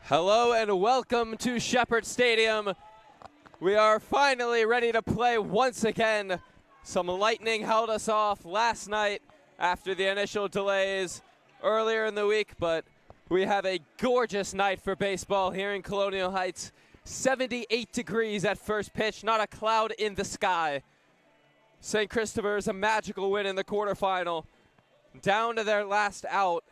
Hello and welcome to Shepherd Stadium. We are finally ready to play once again. Some lightning held us off last night after the initial delays earlier in the week, but we have a gorgeous night for baseball here in Colonial Heights. 78 degrees at first pitch, not a cloud in the sky. St. Christopher's a magical win in the quarterfinal. Down to their last out.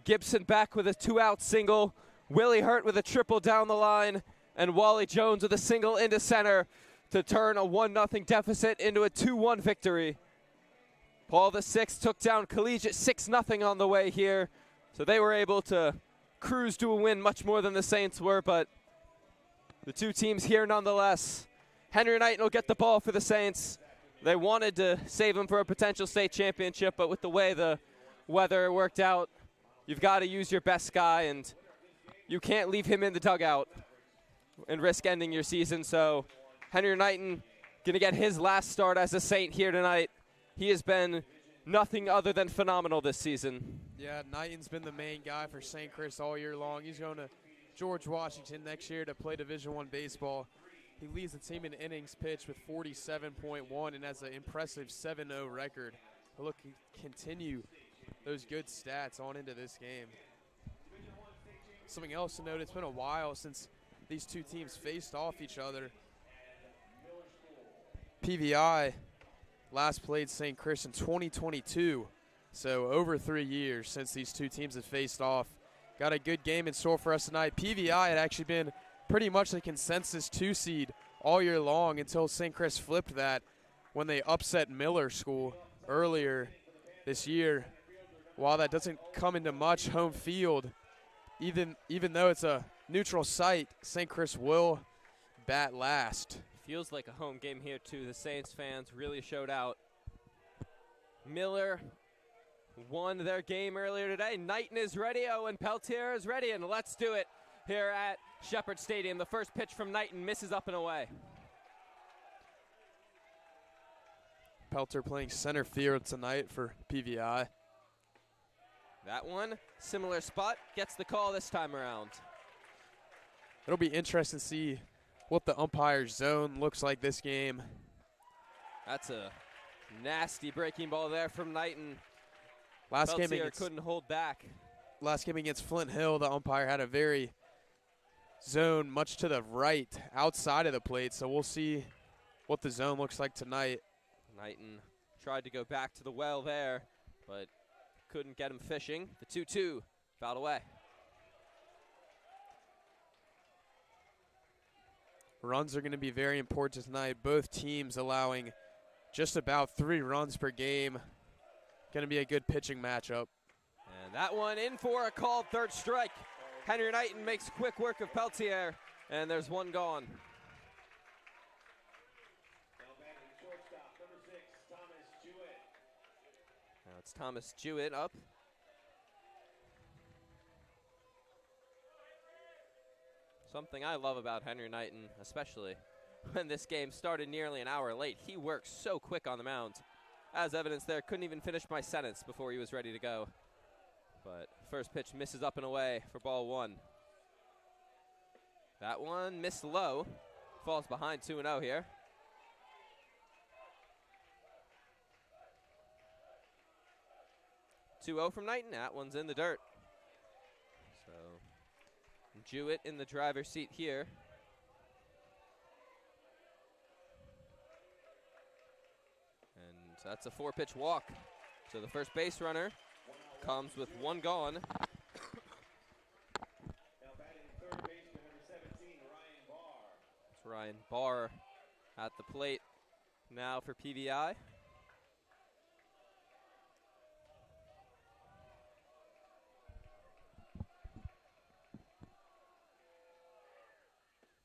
Gibson back with a 2-out single. Willie Hurt with a triple down the line, and Wally Jones with a single into center to turn a 1-0 deficit into a 2-1 victory. Paul VI took down Collegiate 6-0 on the way here, so they were able to cruise to a win much more than the Saints were, but the two teams here nonetheless. Henry Knighton will get the ball for the Saints. They wanted to save him for a potential state championship, but with the way the weather worked out, you've got to use your best guy, and you can't leave him in the dugout and risk ending your season. So Henry Knighton going to get his last start as a Saint here tonight. He has been nothing other than phenomenal this season. Yeah, Knighton's been the main guy for St. Chris all year long. He's going to George Washington next year to play Division I baseball. He leads the team in innings pitched with 47.1 and has an impressive 7-0 record. He'll look to continue those good stats on into this game. Something else to note, it's been a while since these two teams faced off each other. PVI last played St. Chris in 2022, so over 3 years since these two teams have faced off. Got a good game in store for us tonight. PVI had actually been pretty much the consensus 2 seed all year long until St. Chris flipped that when they upset Miller School earlier this year. While that doesn't come into much, home field, even though it's a neutral site, St. Chris will bat last. Feels like a home game here too. The Saints fans really showed out. Miller won their game earlier today. Knighton is ready, Owen Peltier is ready, and let's do it here at Shepherd Stadium. The first pitch from Knighton misses up and away. Peltier playing center field tonight for PVI. That one, similar spot, gets the call this time around. It'll be interesting to see what the umpire's zone looks like this game. That's a nasty breaking ball there from Knighton. Last game couldn't hold back. Last game against Flint Hill, the umpire had a very zone much to the right, outside of the plate, so we'll see what the zone looks like tonight. Knighton tried to go back to the well there, but couldn't get him fishing. The 2-2 fouled away. Runs are going to be very important tonight. Both teams allowing just about 3 runs per game. Going to be a good pitching matchup. And that one in for a called third strike. Henry Knighton makes quick work of Peltier, and there's one gone. Now it's Thomas Jewett up. Something I love about Henry Knighton, especially when this game started nearly an hour late. He works so quick on the mound. As evidence there, couldn't even finish my sentence before he was ready to go. But first pitch misses up and away for ball 1. That one missed low. Falls behind 2-0 here. .2-0 from Knighton. That one's in the dirt. So Jewett in the driver's seat here. And that's a 4-pitch walk. So the first base runner comes with one gone. It's Ryan Barr at the plate now for PVI.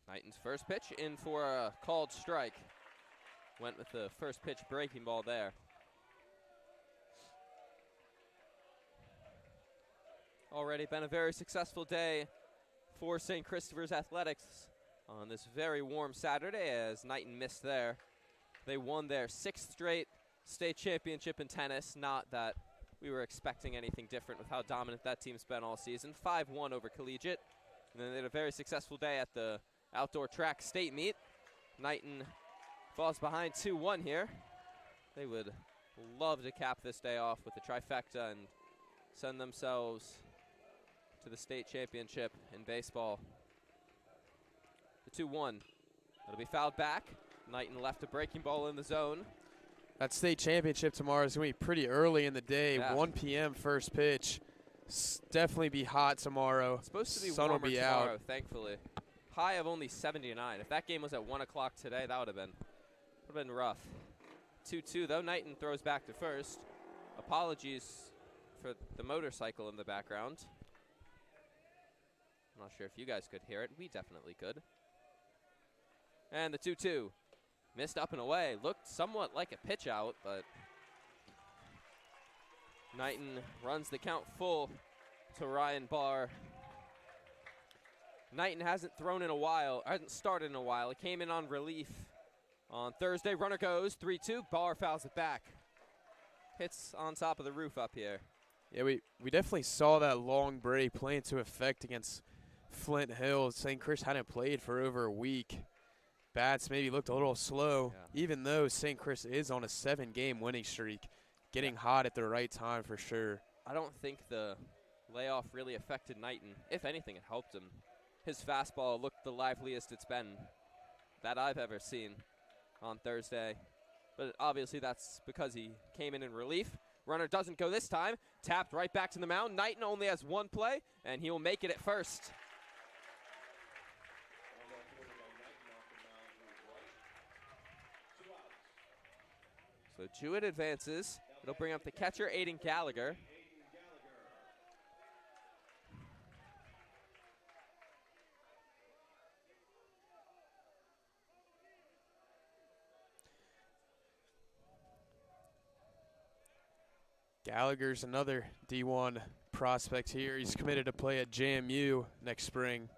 Knighton's first pitch in for a called strike. Went with the first pitch breaking ball there. Already been a very successful day for St. Christopher's Athletics on this very warm Saturday, as Knighton missed there. They won their 6th straight state championship in tennis. Not that we were expecting anything different with how dominant that team's been all season. 5-1 over Collegiate. And then they had a very successful day at the outdoor track state meet. Knighton falls behind 2-1 here. They would love to cap this day off with a trifecta and send themselves to the state championship in baseball. The 2-1. It'll be fouled back. Knighton left a breaking ball in the zone. That state championship tomorrow is going to be pretty early in the day, Yeah. 1 p.m. first pitch. Definitely be hot tomorrow. It's supposed to be Sun warmer will be tomorrow, out. thankfully. High of only 79. If that game was at 1 o'clock today, that would have been rough. 2-2 though. Knighton throws back to first. Apologies for the motorcycle in the background. I'm not sure if you guys could hear it. We definitely could. And the 2-2. Missed up and away. Looked somewhat like a pitch out, but Knighton runs the count full to Ryan Barr. Knighton hasn't started in a while. It came in on relief on Thursday. Runner goes, 3-2. Barr fouls it back. Hits on top of the roof up here. Yeah, we definitely saw that long break play into effect against Flint Hill. St. Chris hadn't played for over a week. Bats maybe looked a little slow, even though St. Chris is on a 7-game winning streak. Getting hot at the right time for sure. I don't think the layoff really affected Knighton. If anything, it helped him. His fastball looked the liveliest it's been that I've ever seen on Thursday. But obviously that's because he came in relief. Runner doesn't go this time. Tapped right back to the mound. Knighton only has one play, and he will make it at first. So Jewett advances. It'll bring up the catcher, Aiden Gallagher. Gallagher's another D1 prospect here. He's committed to play at JMU next spring.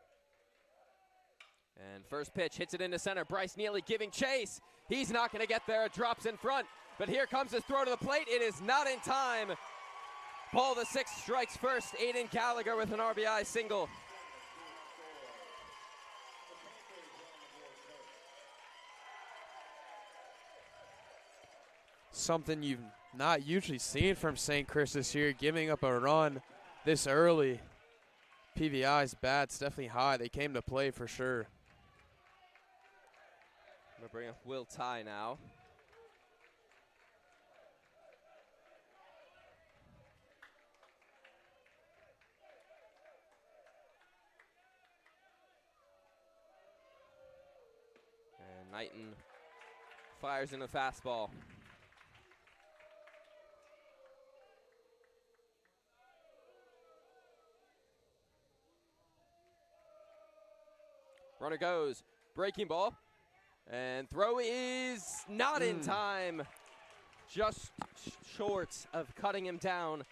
And first pitch hits it into center. Bryce Neely giving chase. He's not going to get there. It drops in front. But here comes his throw to the plate. It is not in time. Paul the sixth strikes first. Aiden Gallagher with an RBI single. Something you've not usually seen from St. Chris this year, giving up a run this early. PVI's bats definitely high. They came to play for sure. I'm going to bring up Will Ty now. And Knighton fires in a fastball. Runner goes, breaking ball, and throw is not in time. Just short of cutting him down.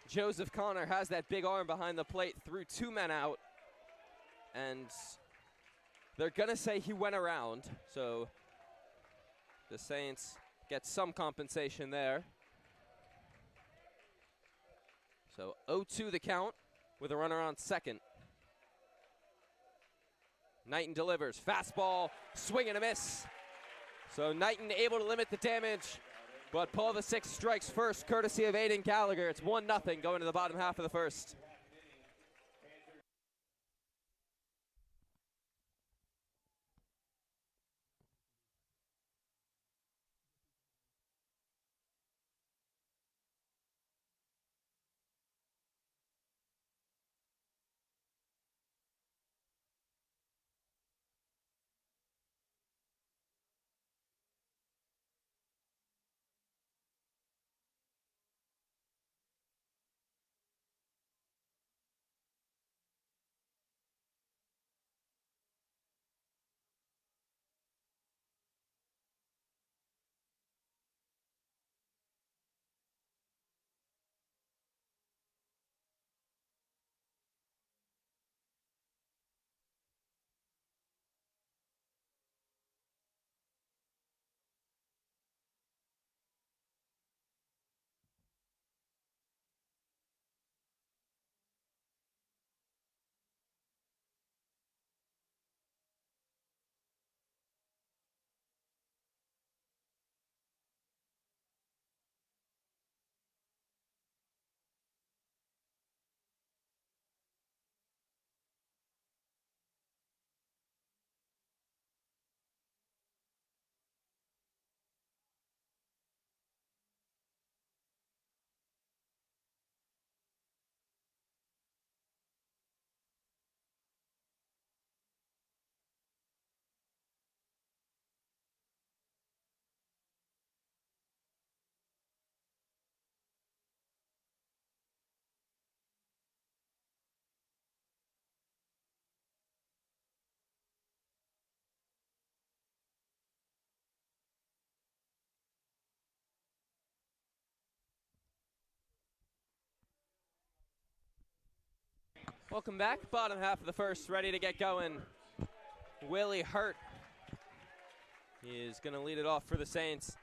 Joseph Connor has that big arm behind the plate, threw 2 men out, and they're gonna say he went around, so the Saints get some compensation there. So 0-2 the count with a runner on second. Knighton delivers. Fastball, swing and a miss. So Knighton able to limit the damage, but Paul the sixth strikes first, courtesy of Aiden Gallagher. It's 1-0 going to the bottom half of the first. Welcome back. Bottom half of the first, ready to get going. Willie Hurt is going to lead it off for the Saints.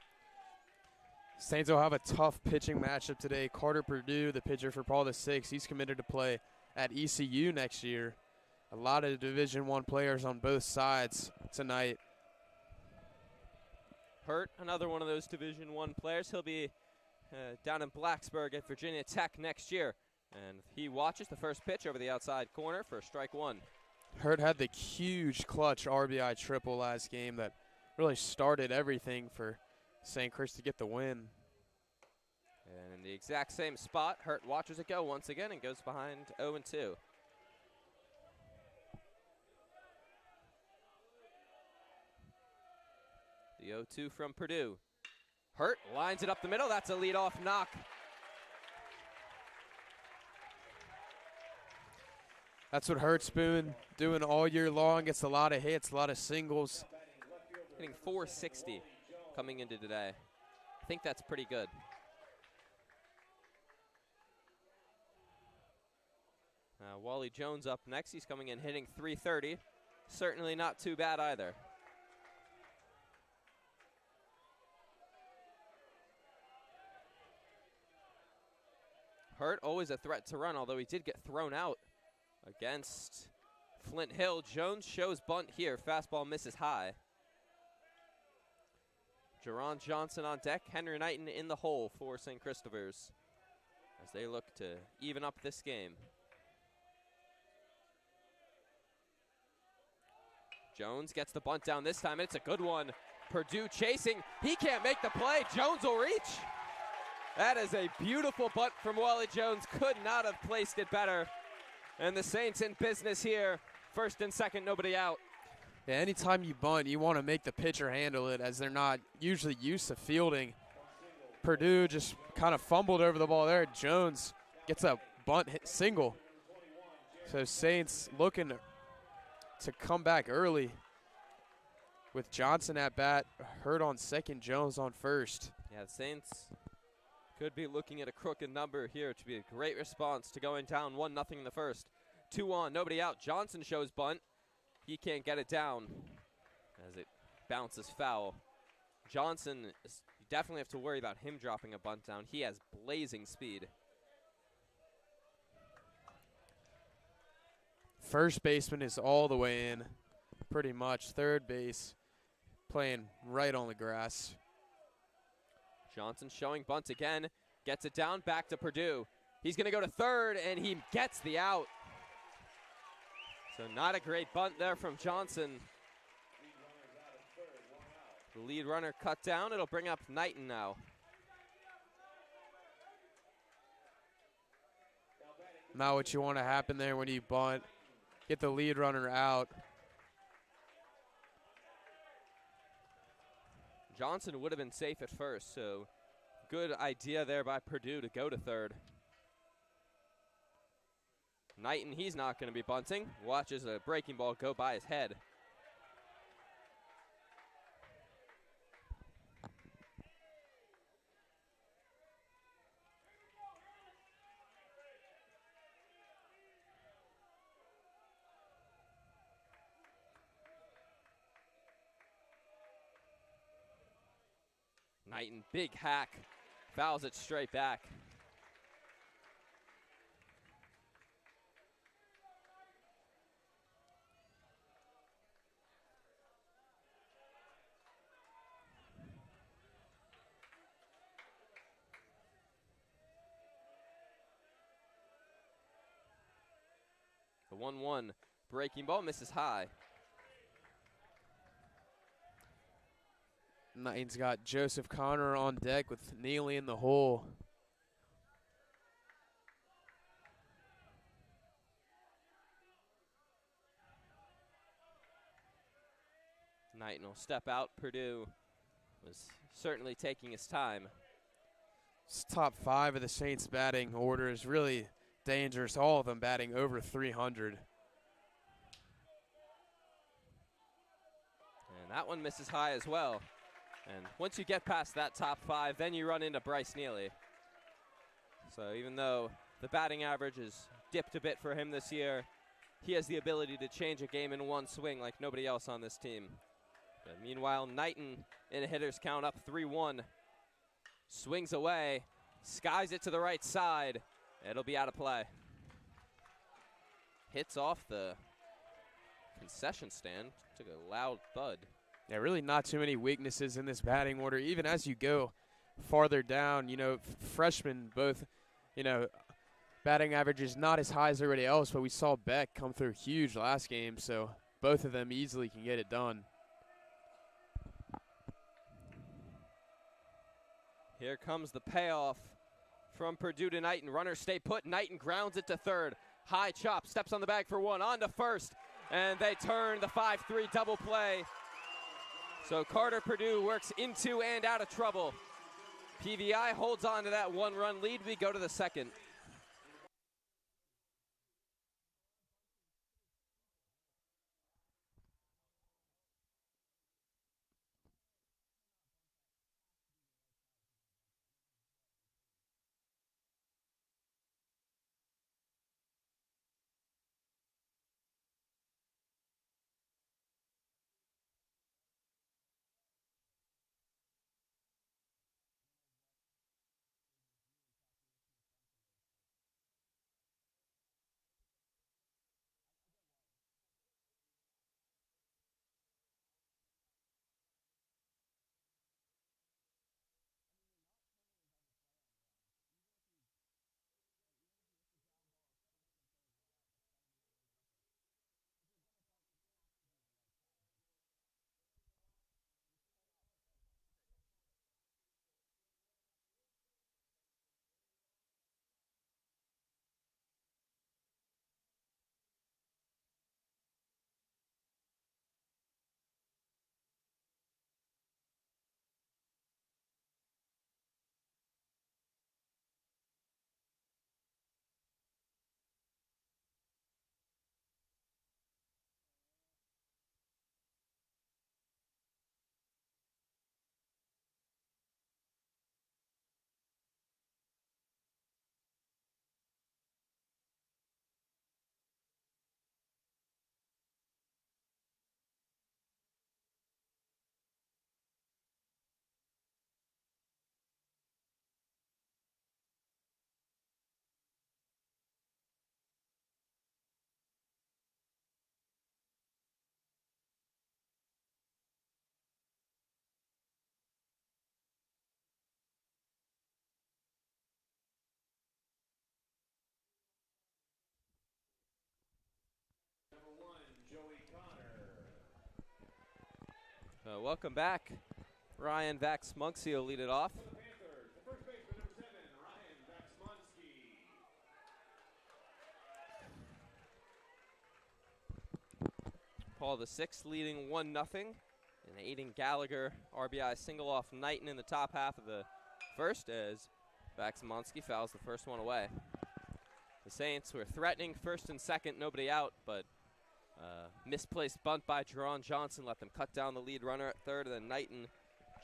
Saints will have a tough pitching matchup today. Carter Purdue, the pitcher for Paul VI, he's committed to play at ECU next year. A lot of Division I players on both sides tonight. Hurt, another one of those Division I players. He'll be down in Blacksburg at Virginia Tech next year. And he watches the first pitch over the outside corner for strike one. Hurt had the huge clutch RBI triple last game that really started everything for St. Chris to get the win. And in the exact same spot, Hurt watches it go once again and goes behind 0-2. The 0-2 from Purdue. Hurt lines it up the middle. That's a leadoff knock. That's what Hurt's been doing all year long. Gets a lot of hits, a lot of singles. Hitting 460 coming into today. I think that's pretty good. Wally Jones up next. He's coming in hitting 330. Certainly not too bad either. Hurt always a threat to run, although he did get thrown out against Flint Hill. Jones shows bunt here. Fastball misses high. Jerron Johnson on deck. Henry Knighton in the hole for St. Christopher's as they look to even up this game. Jones gets the bunt down this time, and it's a good one. Purdue chasing. He can't make the play. Jones will reach. That is a beautiful bunt from Wally Jones. Could not have placed it better. And the Saints in business here. First and second, nobody out. Yeah, anytime you bunt, you want to make the pitcher handle it, as they're not usually used to fielding. Purdue just kind of fumbled over the ball there. Jones gets a bunt hit single. So Saints looking to come back early with Johnson at bat, Hurt on second, Jones on first. Yeah, the Saints could be looking at a crooked number here to be a great response to going down 1-0 in the first. 2 on, nobody out. Johnson shows bunt. He can't get it down as it bounces foul. Johnson, you definitely have to worry about him dropping a bunt down. He has blazing speed. First baseman is all the way in, pretty much. Third base playing right on the grass. Johnson showing bunt again, gets it down, back to Purdue. He's going to go to third, and he gets the out. So not a great bunt there from Johnson. The lead runner cut down. It'll bring up Knighton now. Not what you want to happen there when you bunt. Get the lead runner out. Johnson would have been safe at first, so good idea there by Purdue to go to third. Knighton, he's not going to be bunting. Watches a breaking ball go by his head. Knighton, big hack, fouls it straight back. The 1-1 breaking ball misses high. Knighton's got Joseph Connor on deck with Neely in the hole. Knighton will step out. Purdue was certainly taking his time. This top 5 of the Saints batting order is really dangerous. All of them batting over 300. And that one misses high as well. And once you get past that top 5, then you run into Bryce Neely. So even though the batting average is dipped a bit for him this year. He has the ability to change a game in one swing like nobody else on this team. But meanwhile, Knighton in a hitter's count up 3-1. Swings away, skies it to the right side. It'll be out of play. Hits off the concession stand, took a loud thud. Yeah, really not too many weaknesses in this batting order. Even as you go farther down, you know, freshmen both, you know, batting average is not as high as everybody else, but we saw Beck come through huge last game, so both of them easily can get it done. Here comes the payoff from Purdue to Knighton. Runners stay put. Knighton grounds it to third. High chop, steps on the bag for one, on to first, and they turn the 5-3 double play. So Carter Purdue works into and out of trouble. PVI holds on to that one-run lead. We go to the second. Welcome back. Ryan Vax-Munksy will lead it off. Paul the Sixth leading 1-0. And Aiden Gallagher, RBI single off Knighton in the top half of the first as Vax-Munksy fouls the first one away. The Saints were threatening first and second, nobody out, but misplaced bunt by Jerron Johnson let them cut down the lead runner at third, and then Knighton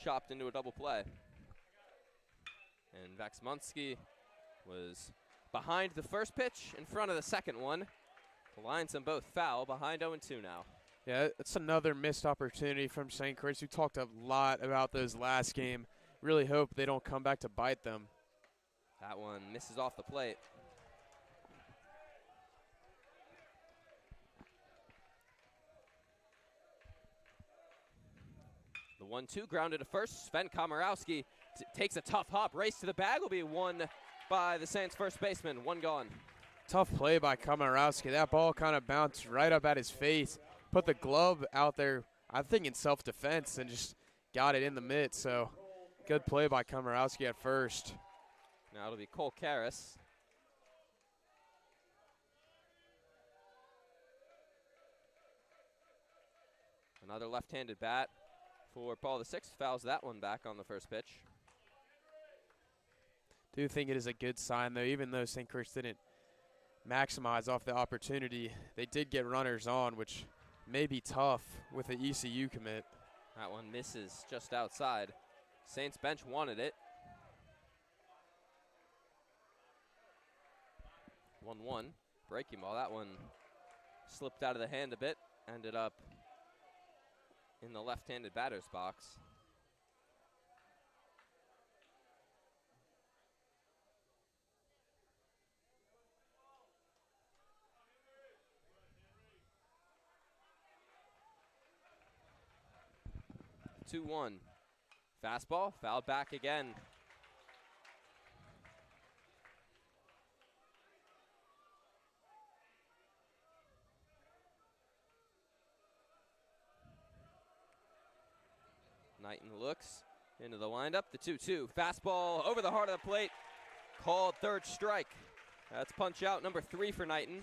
chopped into a double play. And Vax-Munksy was behind the first pitch, in front of the second one. The lines them both foul, behind 0-2 now. Yeah, it's another missed opportunity from St. Chris. We talked a lot about those last game. Really hope they don't come back to bite them. That one misses off the plate. The 1-2 grounded to first. Sven Komorowski takes a tough hop. Race to the bag will be won by the Saints first baseman. One gone. Tough play by Komorowski. That ball kind of bounced right up at his face. Put the glove out there, I think in self-defense, and just got it in the mitt. So good play by Komorowski at first. Now it'll be Cole Karras. Another left-handed bat for Paul VI. Fouls that one back on the first pitch. Do think it is a good sign, though, even though St. Chris didn't maximize off the opportunity. They did get runners on, which may be tough with the ECU commit. That one misses just outside. Saints bench wanted it. 1-1. breaking ball. That one slipped out of the hand a bit, ended up in the left-handed batter's box. Two one. Fastball, fouled back again. Knighton looks into the windup. The 2-2. Fastball over the heart of the plate. Called third strike. That's punch out number 3 for Knighton.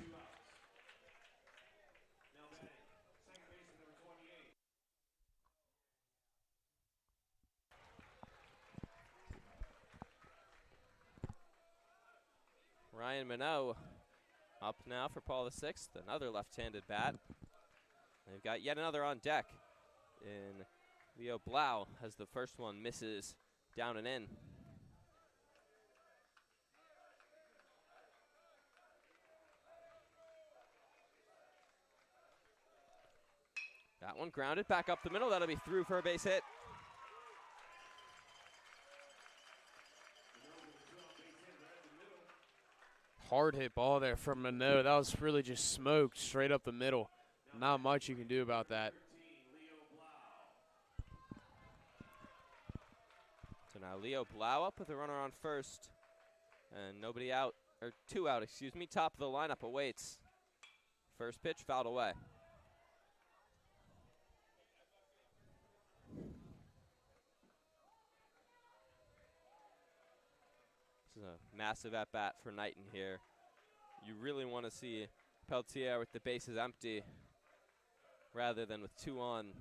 Ryan Minot up now for Paul VI, another left-handed bat. They've got yet another on deck in Leo Blau as the first one misses down and in. That one grounded back up the middle. That'll be through for a base hit. Hard hit ball there from Minot. That was really just smoked straight up the middle. Not much you can do about that. So now Leo Blau up with a runner on first. And nobody out, or 2 out, excuse me. Top of the lineup awaits. First pitch fouled away. This is a massive at-bat for Knighton here. You really want to see Peltier with the bases empty rather than with 2 on.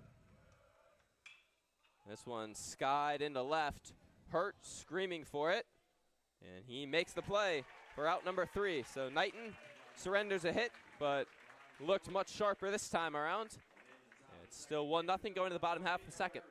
This one skied into left. Hurt, screaming for it. And he makes the play for out number 3. So Knighton surrenders a hit, but looked much sharper this time around. And it's still 1-0 going to the bottom half of the second.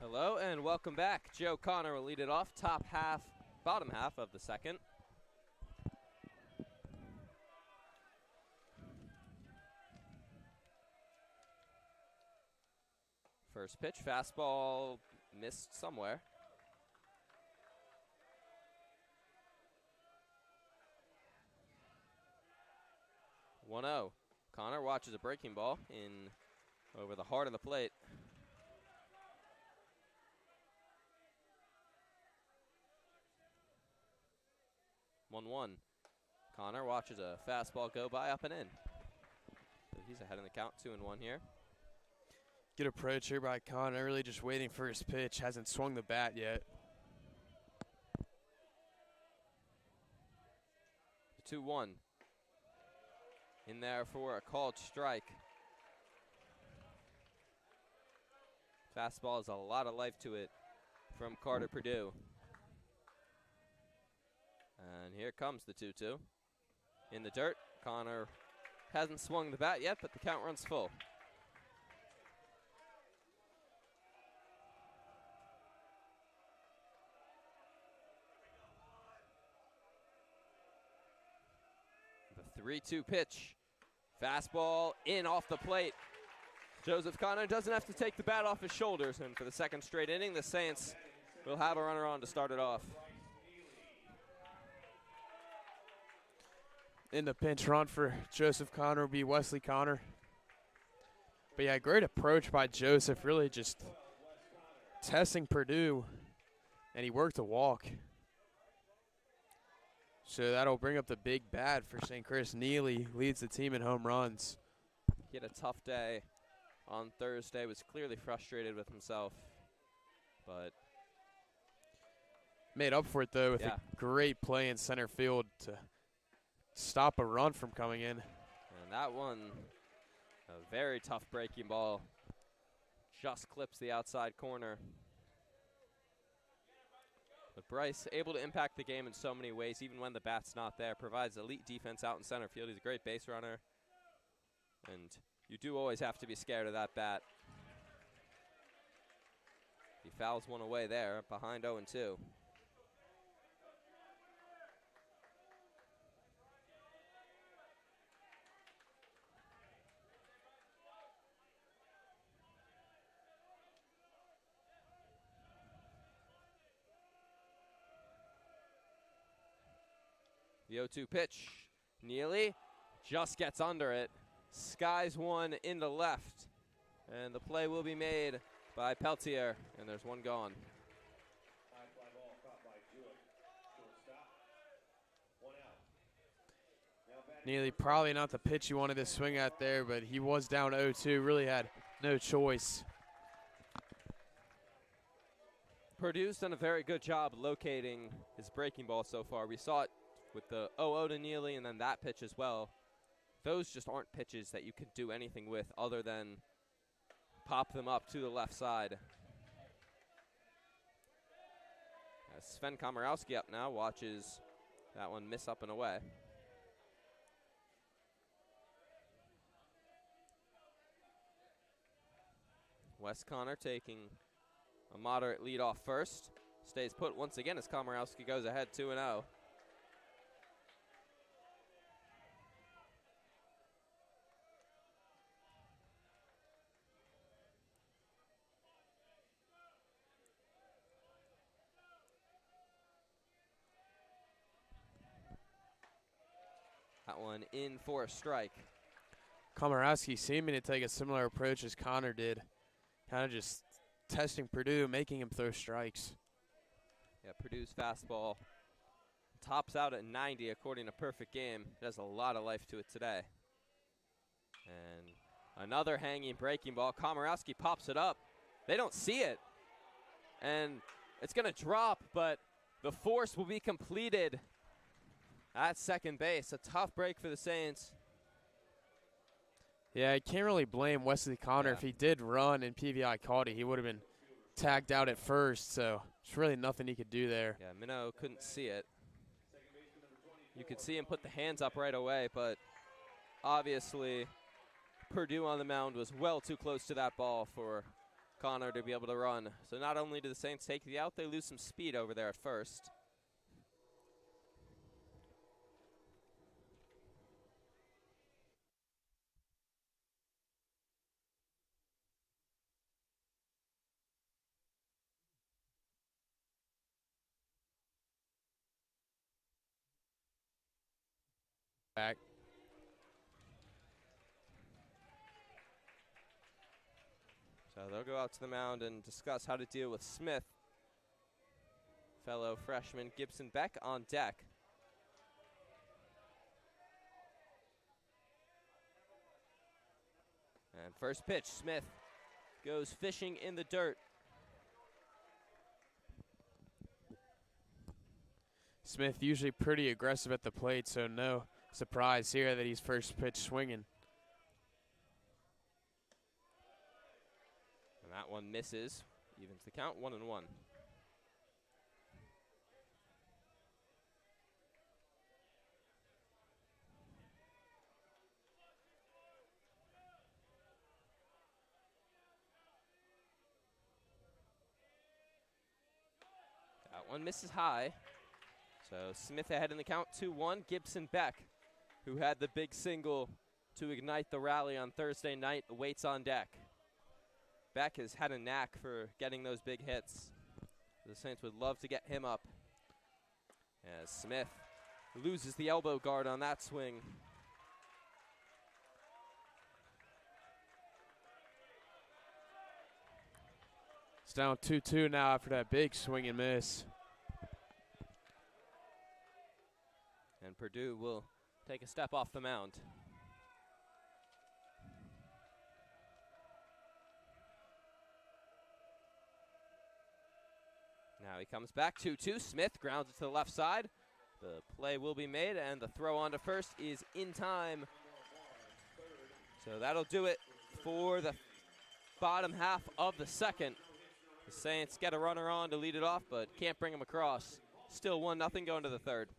Hello and welcome back. Joe Connor will lead it off, top half, bottom half of the second. First pitch, fastball missed somewhere. One-0. Connor watches a breaking ball in over the heart of the plate. 1-1. Connor watches a fastball go by up and in. So he's ahead in the count, 2-1 here. Good approach here by Connor, really just waiting for his pitch. Hasn't swung the bat yet. 2-1. In there for a called strike. Fastball has a lot of life to it from Carter Purdue. And here comes the 2-2. In the dirt, Connor hasn't swung the bat yet, but the count runs full. The 3-2 pitch. Fastball in off the plate. Joseph Connor doesn't have to take the bat off his shoulders, and for the second straight inning, the Saints will have a runner on to start it off. In the pinch run for Joseph Connor will be Wesley Connor. But yeah, great approach by Joseph, really just testing Purdue, and he worked a walk. So that'll bring up the big bat for St. Chris. Neely leads the team in home runs. He had a tough day on Thursday, was clearly frustrated with himself, but made up for it, though, with a great play in center field to stop a run from coming in. And that one, a very tough breaking ball, just clips the outside corner. But Bryce able to impact the game in so many ways, even when the bat's not there. Provides elite defense out in center field. He's a great base runner. And you do always have to be scared of that bat. He fouls one away there, behind 0-2. The 0-2 pitch. Neely just gets under it. Skies one in the left. And the play will be made by Peltier. And there's one gone. Neely probably not the pitch he wanted to swing at there, but he was down 0-2. Really had no choice. Purdue's done a very good job locating his breaking ball so far. We saw it with the 0-0 to Neely and then that pitch as well. Those just aren't pitches that you can do anything with other than pop them up to the left side. Sven Komorowski up now, watches that one miss up and away. Wes Connor taking a moderate lead off first. Stays put once again as Komorowski goes ahead 2-0. That one in for a strike. Komorowski seeming to take a similar approach as Connor did. Kind of just testing Purdue, making him throw strikes. Yeah, Purdue's fastball tops out at 90 according to Perfect Game. It has a lot of life to it today. And another hanging breaking ball. Komorowski pops it up. They don't see it. And it's going to drop, but the force will be completed at second base. A tough break for the Saints. Yeah, I can't really blame Wesley Connor. If he did run and PVI caught it, he would have been tagged out at first, so there's really nothing he could do there. Yeah, Minnow couldn't see it. You could see him put the hands up right away, but obviously Purdue on the mound was well too close to that ball for Connor to be able to run. So not only do the Saints take the out, they lose some speed over there at first. Back. So they'll go out to the mound and discuss how to deal with Smith. Fellow freshman Gibson Beck on deck. And first pitch, Smith goes fishing in the dirt. Smith usually pretty aggressive at the plate, so no surprise here that he's first pitch swinging. And that one misses, evens the count, 1-1. one misses high. So Smith ahead in the count, 2-1. Gibson Beck, who had the big single to ignite the rally on Thursday night, waits on deck. Beck has had a knack for getting those big hits. The Saints would love to get him up. As Smith loses the elbow guard on that swing. It's down 2-2 now after that big swing and miss. And Purdue will take a step off the mound. Now he comes back, 2-2. Smith grounds it to the left side. The play will be made, and the throw on to first is in time. So that'll do it for the bottom half of the second. The Saints get a runner on to lead it off, but can't bring him across. Still 1-0 going to the third.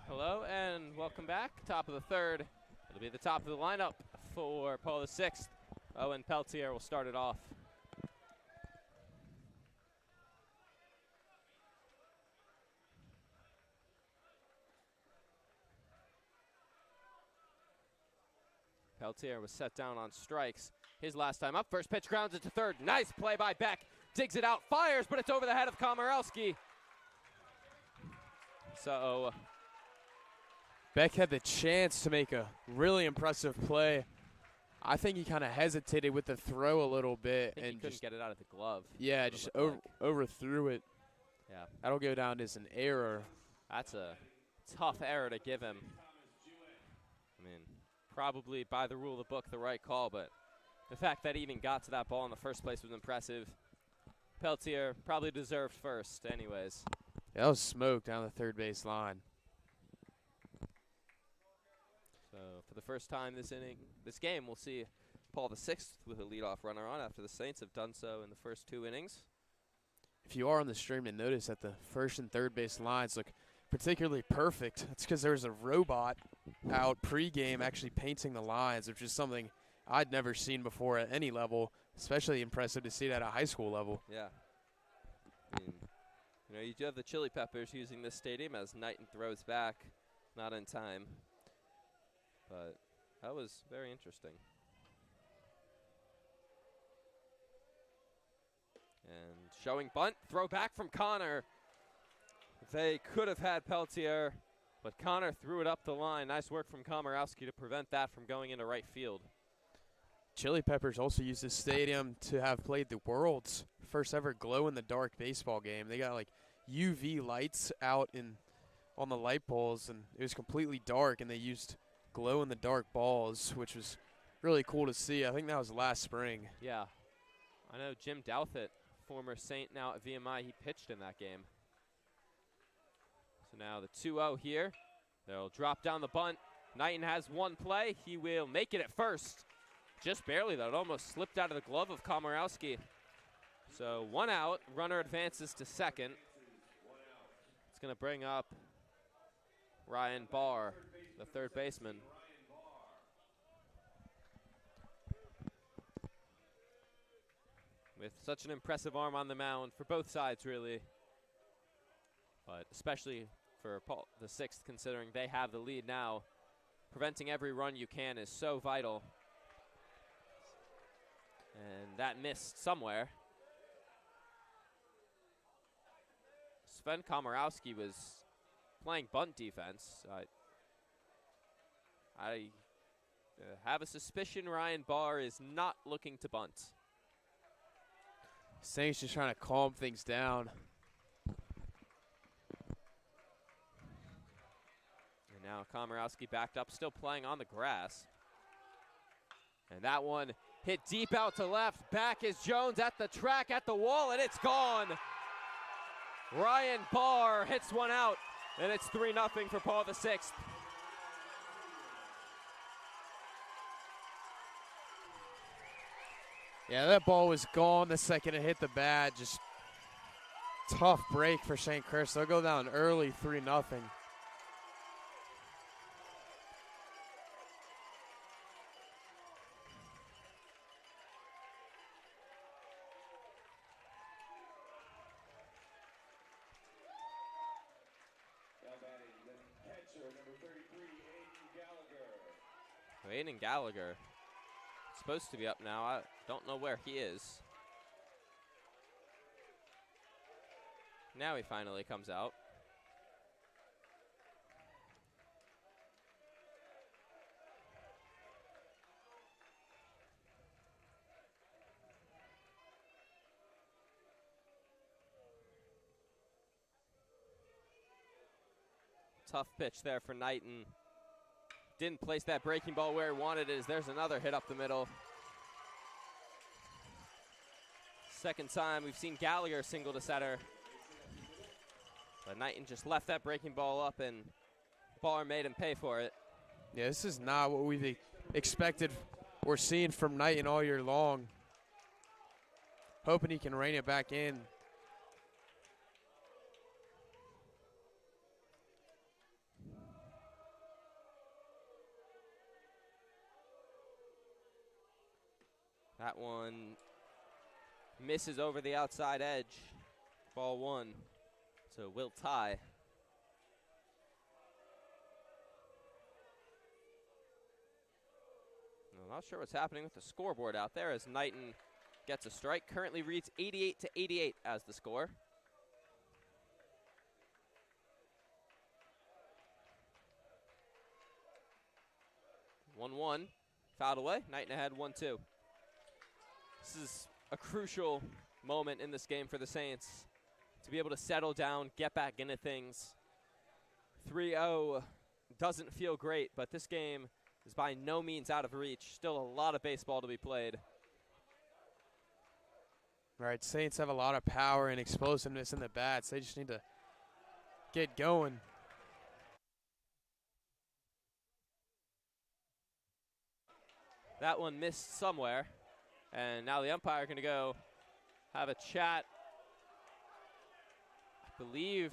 Hello and welcome back. Top of the third. It'll be the top of the lineup for Paul VI. Owen Peltier will start it off. Peltier was set down on strikes his last time up. First pitch grounds it to third. Nice play by Beck. Digs it out, fires, but it's over the head of Komorowski. So Beck had the chance to make a really impressive play. I think he kind of hesitated with the throw a little bit and he couldn't just get it out of the glove. Yeah, just overthrew it. Yeah, that'll go down as an error. That's a tough error to give him. I mean, probably by the rule of the book, the right call, but the fact that he even got to that ball in the first place was impressive. Peltier probably deserved first anyways. Yeah, that was smoke down the third base line. So for the first time this game, we'll see Paul VI with a leadoff runner on after the Saints have done so in the first 2 innings. If you are on the stream, and notice that the first and third base lines look particularly perfect. That's because there's a robot out pregame actually painting the lines, which is something I'd never seen before at any level, especially impressive to see that at a high school level. Yeah. I mean, you know, you do have the Chili Peppers using this stadium as Knighton throws back, not in time. But that was very interesting. And showing bunt, throw back from Connor. They could have had Peltier, but Connor threw it up the line. Nice work from Komorowski to prevent that from going into right field. Chili Peppers also used this stadium to have played the world's first ever glow-in-the-dark baseball game. They got like UV lights out on the light poles, and it was completely dark, and they used glow-in-the-dark balls, which was really cool to see. I think that was last spring. Yeah. I know Jim Douthit, former Saint now at VMI, he pitched in that game. So now the 2-0 here. They'll drop down the bunt. Knighton has one play. He will make it at first. Just barely, though. It almost slipped out of the glove of Komorowski. So 1 out. Runner advances to second. It's going to bring up Ryan Barr, the third baseman. with such an impressive arm on the mound for both sides, really. But especially for Paul the sixth, considering they have the lead now. Preventing every run you can is so vital. And that missed somewhere. Sven Komorowski was playing bunt defense. I have a suspicion Ryan Barr is not looking to bunt. Saints just trying to calm things down. And now Komorowski backed up, still playing on the grass. And that one hit deep out to left. Back is Jones at the track, at the wall, and it's gone. Ryan Barr hits one out, and it's 3-0 for Paul the sixth. Yeah, that ball was gone the second it hit the bat. Just tough break for St. Chris. They'll go down early, 3-0. Aiden Gallagher supposed to be up now. I don't know where he is. Now he finally comes out. Tough pitch there for Knighton. Didn't place that breaking ball where he wanted it. There's another hit up the middle. Second time we've seen Gallagher single to center. But Knighton just left that breaking ball up, and Barr made him pay for it. Yeah, this is not what we've expected or seen from Knighton all year long. Hoping he can rein it back in. That one misses over the outside edge. Ball one. So we'll tie. I'm not sure what's happening with the scoreboard out there as Knighton gets a strike. Currently reads 88-88 as the score. One-one. Fouled away. Knighton ahead 1-2. This is a crucial moment in this game for the Saints to be able to settle down, get back into things. 3-0 doesn't feel great, but this game is by no means out of reach. Still a lot of baseball to be played. All right, Saints have a lot of power and explosiveness in the bats. They just need to get going. That one missed somewhere. And now the umpire going to go have a chat. I believe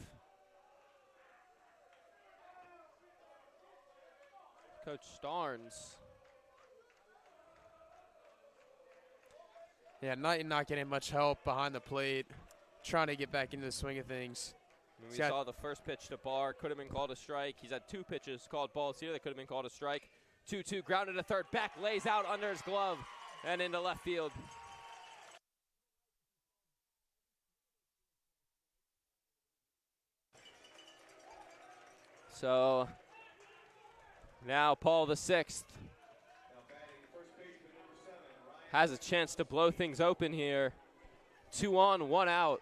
Coach Starnes. Yeah, Knighton not getting much help behind the plate, trying to get back into the swing of things. We saw the first pitch to Barr, could have been called a strike. He's had two pitches called balls here that could have been called a strike. 2-2, grounded to third, back lays out under his glove and into left field. So now Paul the sixth has a chance to blow things open here. 2 on, 1 out.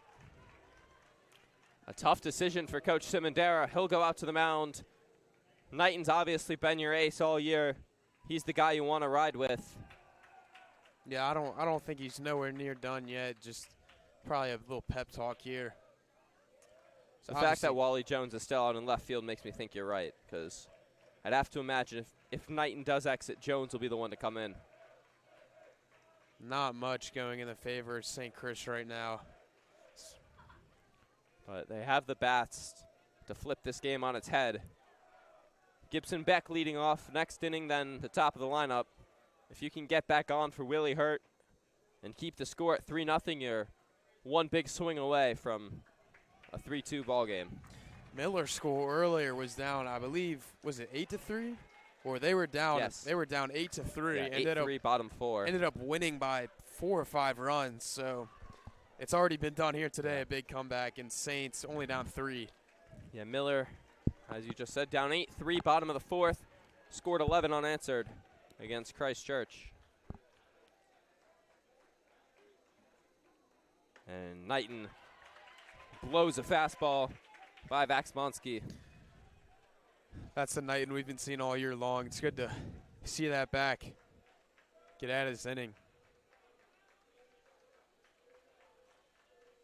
A tough decision for Coach Simondera. He'll go out to the mound. Knighton's obviously been your ace all year. He's the guy you want to ride with. Yeah, I don't think he's nowhere near done yet. Just probably a little pep talk here. The fact that Wally Jones is still out in left field makes me think you're right, because I'd have to imagine if Knighton does exit, Jones will be the one to come in. Not much going in the favor of St. Chris right now. But they have the bats to flip this game on its head. Gibson Beck leading off next inning, then the top of the lineup. If you can get back on for Willie Hurt and keep the score at 3-0, you're one big swing away from a 3-2 ball game. Miller's score earlier was down, I believe, was it 8-3? Or they were down. Yes. They were down 8-3. Yeah, 8-3, bottom 4. Ended up winning by 4 or 5 runs. So it's already been done here today. Yeah. A big comeback, and Saints only down 3. Yeah, Miller, as you just said, down 8-3, bottom of the 4th, scored 11 unanswered against Christ Church. And Knighton blows a fastball by Vaxmonsky. That's the Knighton we've been seeing all year long. It's good to see that back. Get out of this inning.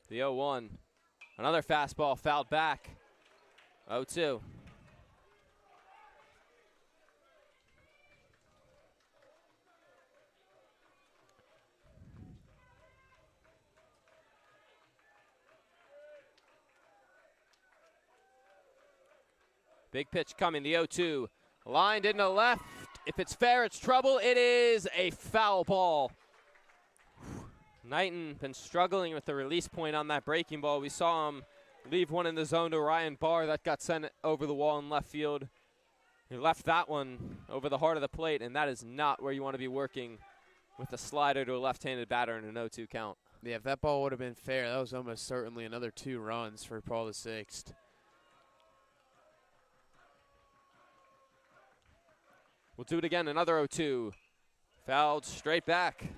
The 0-1. Another fastball fouled back. 0-2. Big pitch coming, the 0-2. Lined into left. If it's fair, it's trouble. It is a foul ball. Knighton been struggling with the release point on that breaking ball. We saw him leave one in the zone to Ryan Barr. That got sent over the wall in left field. He left that one over the heart of the plate, and that is not where you want to be working with a slider to a left-handed batter in an 0-2 count. Yeah, if that ball would have been fair, that was almost certainly another 2 runs for Paul VI. We'll do it again, another 0-2. Fouled straight back.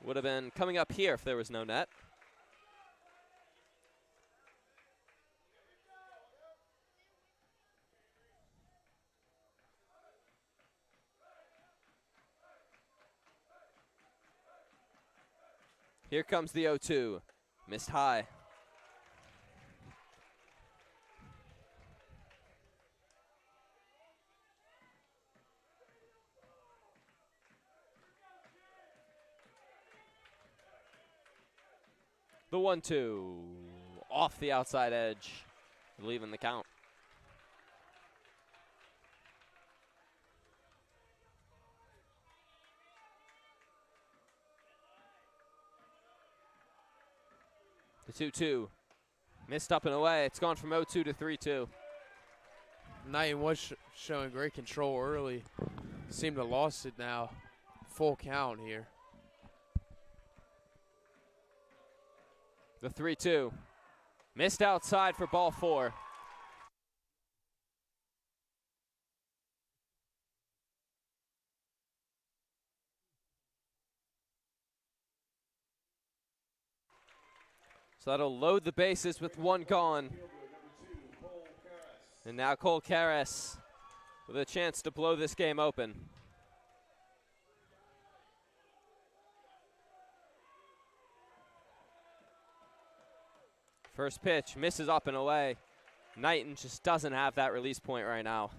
Would have been coming up here if there was no net. Here comes the 0-2. Missed high. The 1-2 off the outside edge, leaving the count. The 2-2 missed up and away. It's gone from 0-2 to 3-2. Knighton was showing great control early. Seemed to have lost it now. Full count here. The 3-2 missed outside for ball 4. So that'll load the bases with 1 gone. And now Cole Karras with a chance to blow this game open. First pitch misses up and away. Knighton just doesn't have that release point right now.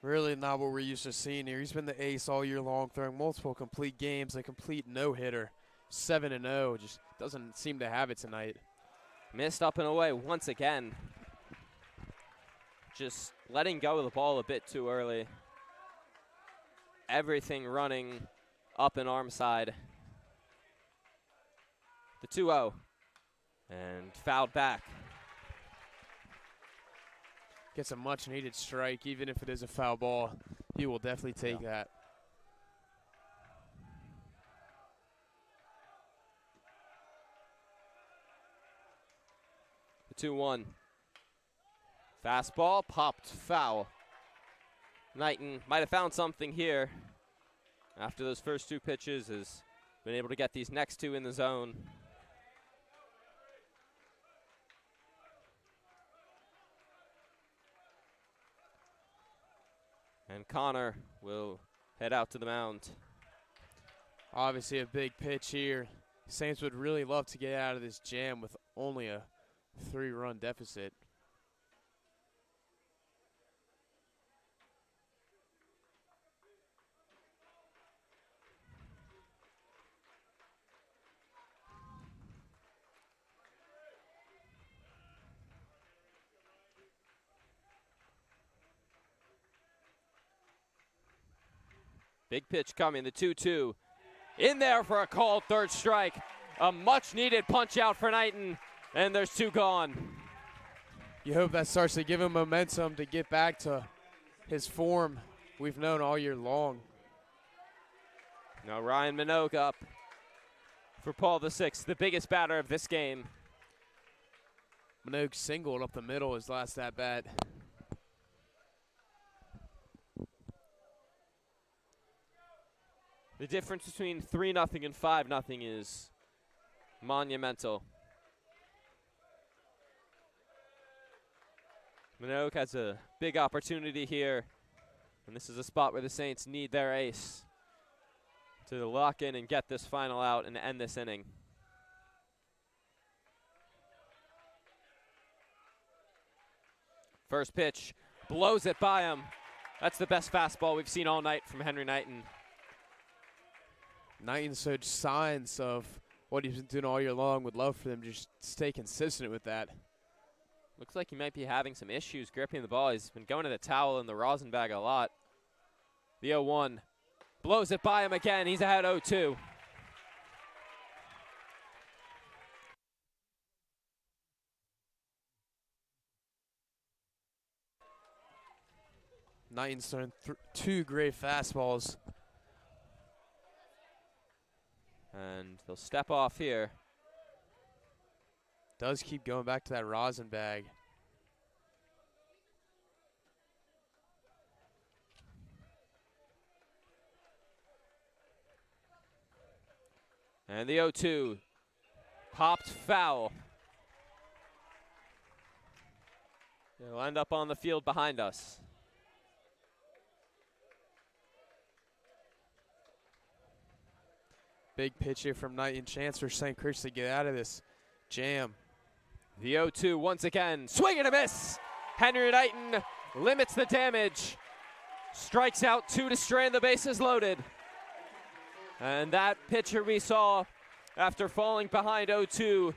Really not what we're used to seeing here. He's been the ace all year long, throwing multiple complete games, a complete no-hitter. 7-0, just doesn't seem to have it tonight. Missed up and away once again. Just letting go of the ball a bit too early. Everything running up and arm side. The 2-0. And fouled back. Gets a much-needed strike, even if it is a foul ball. He will definitely take that. The 2-1. Fastball popped foul. Knighton might have found something here after those first 2 pitches. Has been able to get these next 2 in the zone. And Connor will head out to the mound. Obviously a big pitch here. Saints would really love to get out of this jam with only a 3-run deficit. Big pitch coming, the 2-2. in there for a called third strike. A much-needed punch-out for Knighton, and there's 2 gone. You hope that starts to give him momentum to get back to his form we've known all year long. Now Ryan Minogue up for Paul VI, the biggest batter of this game. Minogue singled up the middle his last at-bat. The difference between 3-0 and 5-0 is monumental. Minogue has a big opportunity here, and this is a spot where the Saints need their ace to lock in and get this final out and end this inning. First pitch, blows it by him. That's the best fastball we've seen all night from Henry Knighton. Knighton showed signs of what he's been doing all year long. Would love for them to just stay consistent with that. Looks like he might be having some issues gripping the ball. He's been going to the towel in the rosin bag a lot. The 0-1 blows it by him again. He's ahead 0-2. Knighton's throwing 2 great fastballs. And they'll step off here. Does keep going back to that rosin bag. And the 0-2 popped foul. He'll end up on the field behind us. Big pitch here from Knighton. Chance for St. Chris to get out of this jam. The 0-2 once again. Swing and a miss. Henry Knighton limits the damage. Strikes out 2 to strand the bases loaded. And that pitcher we saw after falling behind 0-2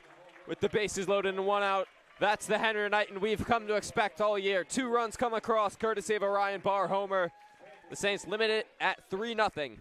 with the bases loaded and 1 out, that's the Henry Knighton we've come to expect all year. 2 runs come across courtesy of a Ryan Barr homer. The Saints limit it at 3-0.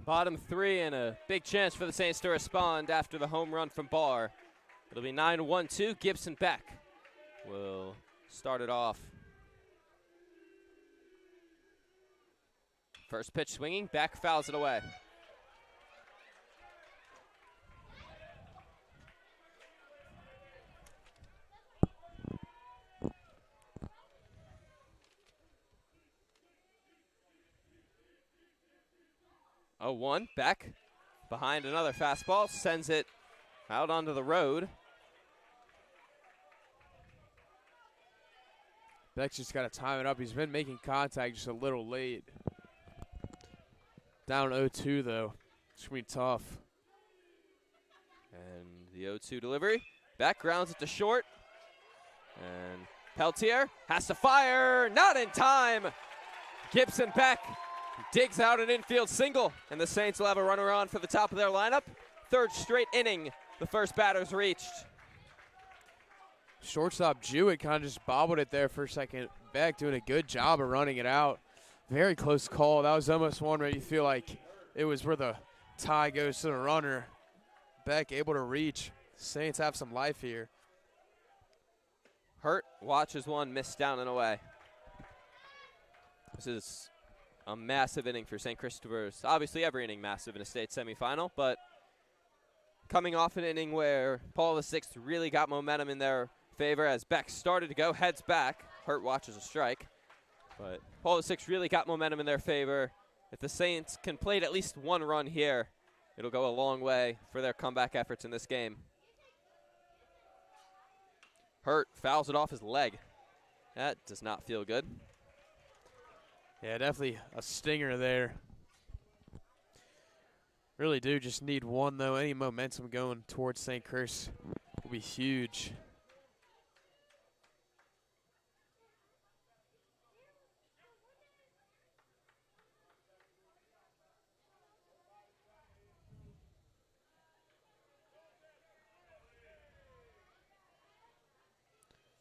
Bottom 3 and a big chance for the Saints to respond after the home run from Barr. It'll be 9-1-2. Gibson Beck will start it off. First pitch swinging. Beck fouls it away. Oh, 1, Beck behind another fastball, sends it out onto the road. Beck's just got to time it up. He's been making contact just a little late. Down 0-2 though. It's going to be tough. And the 0-2 delivery. Beck grounds it to short. And Peltier has to fire. Not in time. Gibson Beck Digs out an infield single, and the Saints will have a runner on for the top of their lineup. Third straight inning, the first batter's reached. Shortstop Jewett kind of just bobbled it there for a second. Beck doing a good job of running it out. Very close call. That was almost one where you feel like it was where the tie goes to the runner. Beck able to reach. Saints have some life here. Hurt watches one miss down and away. This is a massive inning for St. Christopher's. Obviously every inning massive in a state semifinal, but coming off an inning where Paul VI really got momentum in their favor as Beck started to go, heads back. Hurt watches a strike, but Paul VI really got momentum in their favor. If the Saints can plate at least one run here, it'll go a long way for their comeback efforts in this game. Hurt fouls it off his leg. That does not feel good. Yeah, definitely a stinger there. Really do just need one, though. Any momentum going towards St. Chris will be huge.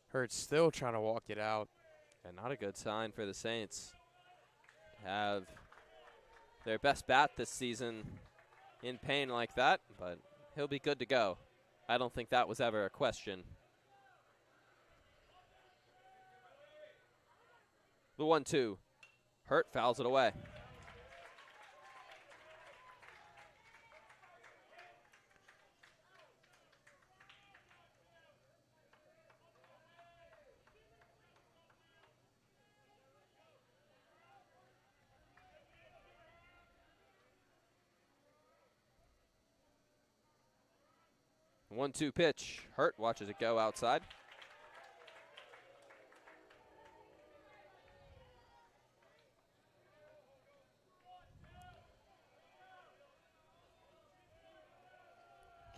Hurt's still trying to walk it out. And not a good sign for the Saints. Have their best bat this season in pain like that, but he'll be good to go. I don't think that was ever a question. The 1-2. Hurt fouls it away. The 1-2 pitch. Hurt watches it go outside.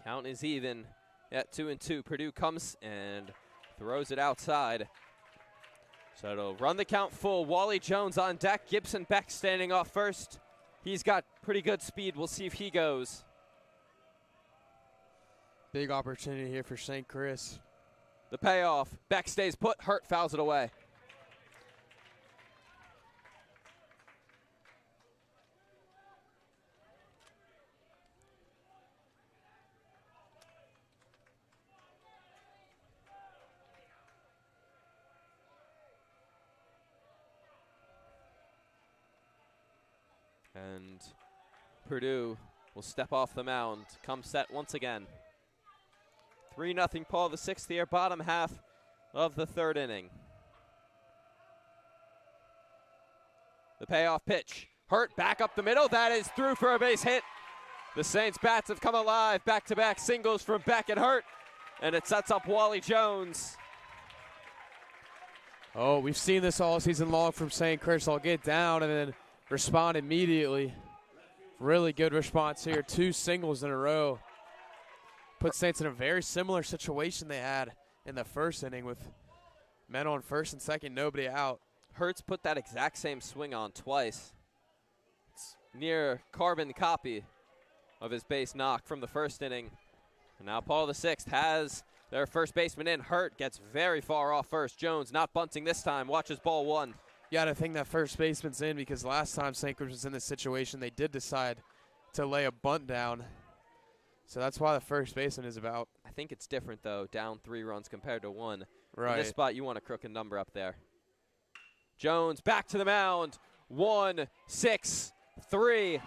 Count is even at 2-2. Purdue comes and throws it outside. So it'll run the count full. Wally Jones on deck. Gibson Beck standing off first. He's got pretty good speed. We'll see if he goes. Big opportunity here for St. Chris. The payoff. Beck stays put. Hurt fouls it away. And Purdue will step off the mound. Come set once again. 3-0 Paul VI here, bottom half of the third inning. The payoff pitch. Hurt back up the middle. That is through for a base hit. The Saints bats have come alive. Back-to-back singles from Beck and Hurt. And it sets up Wally Jones. Oh, we've seen this all season long from St. Chris. I'll get down and then respond immediately. Really good response here. 2 singles in a row. Put Saints in a very similar situation they had in the first inning with men on first and second, nobody out. Hurts put that exact same swing on twice. It's near carbon copy of his base knock from the first inning. And now Paul VI has their first baseman in. Hurt gets very far off first. Jones not bunting this time. Watches ball 1. You got to think that first baseman's in because last time St. Chris was in this situation, they did decide to lay a bunt down. So that's why the first baseman is about. I think it's different, though, down 3 runs compared to 1. Right. In this spot, you want a crooked number up there. Jones back to the mound. 1, 6, 3.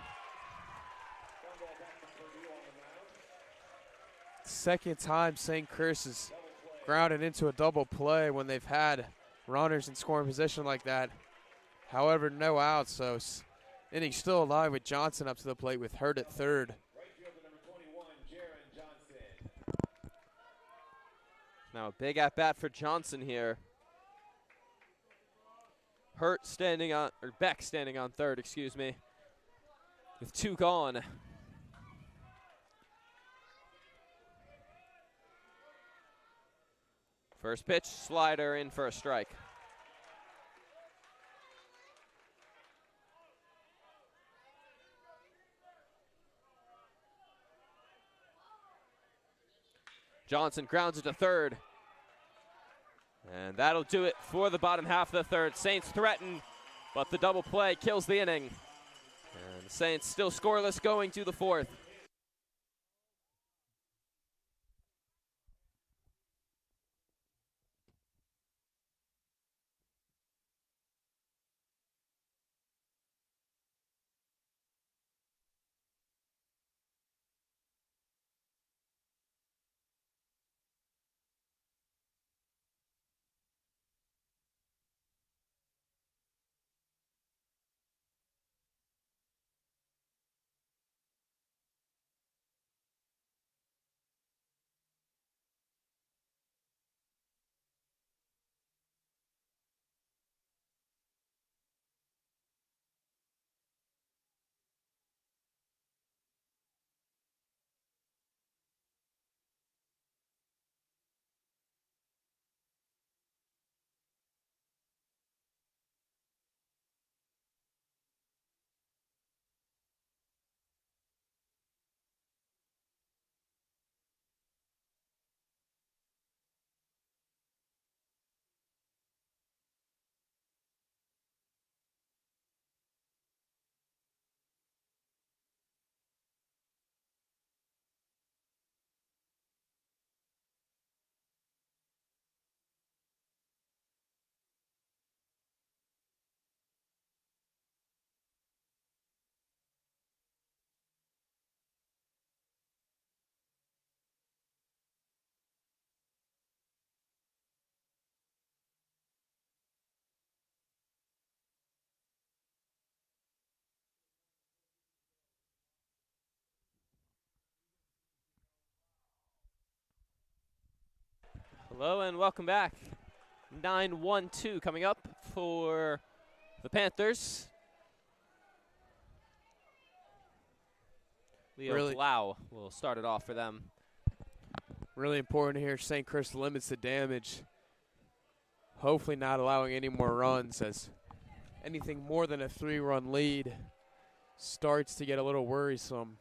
Second time St. Chris is grounded into a double play when they've had runners in scoring position like that. However, no outs, so inning still alive with Johnson up to the plate with Hurt at third. Now a big at-bat for Johnson here. Hurt standing on, or Beck standing on third, excuse me, with 2 gone. First pitch, slider in for a strike. Johnson grounds it to third. And that'll do it for the bottom half of the third. Saints threaten, but the double play kills the inning. And the Saints still scoreless going to the fourth. Hello and welcome back. 9-1-2 coming up for the Panthers. Leo Blau will start it off for them. Really important here. St. Chris limits the damage. Hopefully not allowing any more runs, as anything more than a 3-run lead starts to get a little worrisome.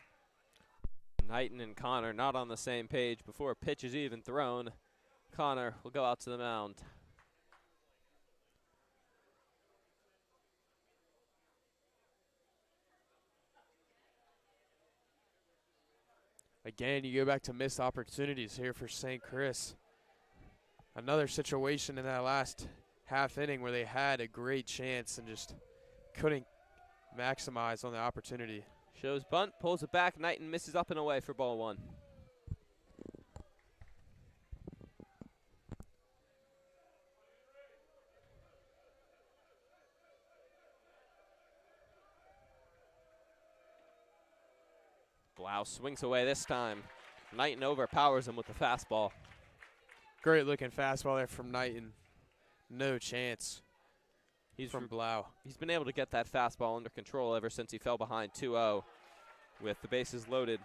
Knighton and Connor not on the same page before a pitch is even thrown. Connor will go out to the mound. Again, you go back to missed opportunities here for St. Chris. Another situation in that last half inning where they had a great chance and just couldn't maximize on the opportunity. Shows bunt, pulls it back. Knighton misses up and away for ball one. Blau swings away this time. Knighton overpowers him with the fastball. Great looking fastball there from Knighton. No chance. He's from Blau. He's been able to get that fastball under control ever since he fell behind 2-0 with the bases loaded.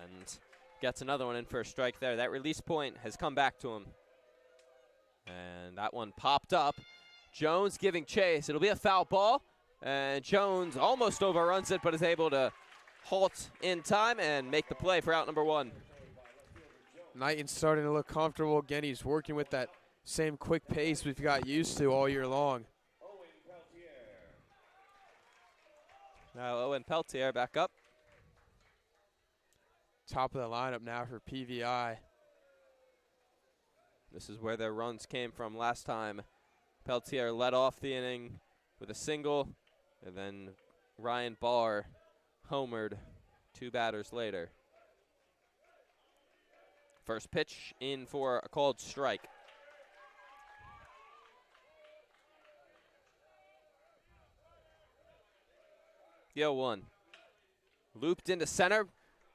And gets another one in for a strike there. That release point has come back to him. And that one popped up. Jones giving chase. It'll be a foul ball. And Jones almost overruns it, but is able to halt in time and make the play for out number one. Knighton's starting to look comfortable. Again, he's working with that same quick pace we've got used to all year long. Now Owen Peltier back up. Top of the lineup now for PVI. This is where their runs came from last time. Peltier led off the inning with a single, and then Ryan Barr homered 2 batters later. First pitch in for a called strike. The 0-1. Looped into center.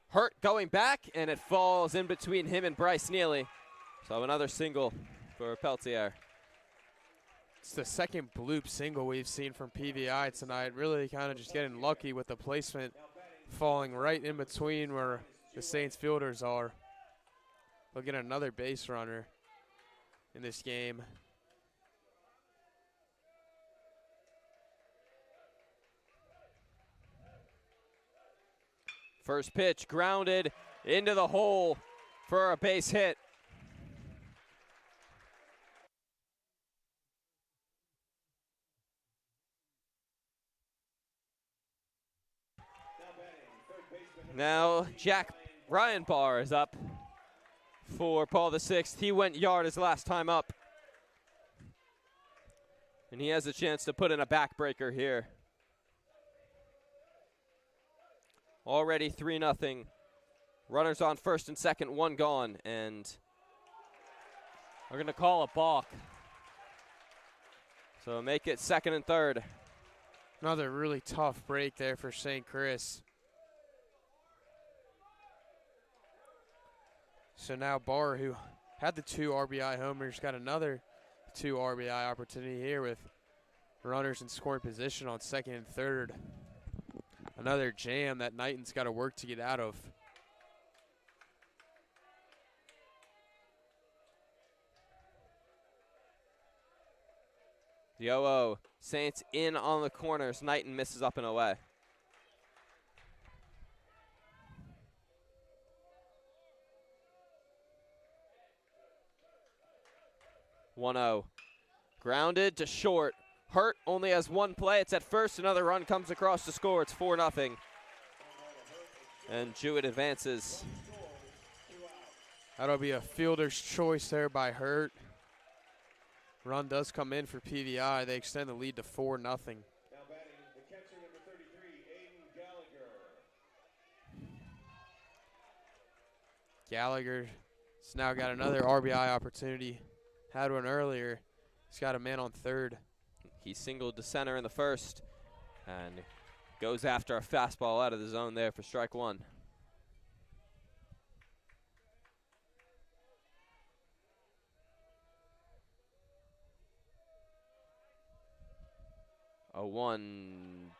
Hurt going back, and it falls in between him and Bryce Neely. So another single for Peltier. It's the second bloop single we've seen from PVI tonight. Really kind of just getting lucky with the placement falling right in between where the Saints fielders are. We'll get another base runner in this game. First pitch grounded into the hole. for a base hit. Now Jack Ryan Barr is up for Paul VI. He went yard his last time up. And he has a chance to put in a backbreaker here. Already 3-0. Runners on first and second, one gone, and we're going to call a balk. So make it second and third. Another really tough break there for St. Chris. So now Barr, who had the 2 RBI homers, got another 2 RBI opportunity here with runners in scoring position on second and third. Another jam that Knighton's got to work to get out of. The 0-0. Saints in on the corners. Knighton misses up and away. (1-0). Grounded to short. Hurt only has one play. It's at first. Another run comes across to score. It's 4-0. And Jewett advances. That'll be a fielder's choice there by Hurt. Run does come in for PVI. They extend the lead to 4-0. Now batting, the catcher number 33, Aiden Gallagher. Gallagher's now got another RBI opportunity. Had one earlier. He's got a man on third. He singled to center in the first and goes after a fastball out of the zone there for strike one. A 1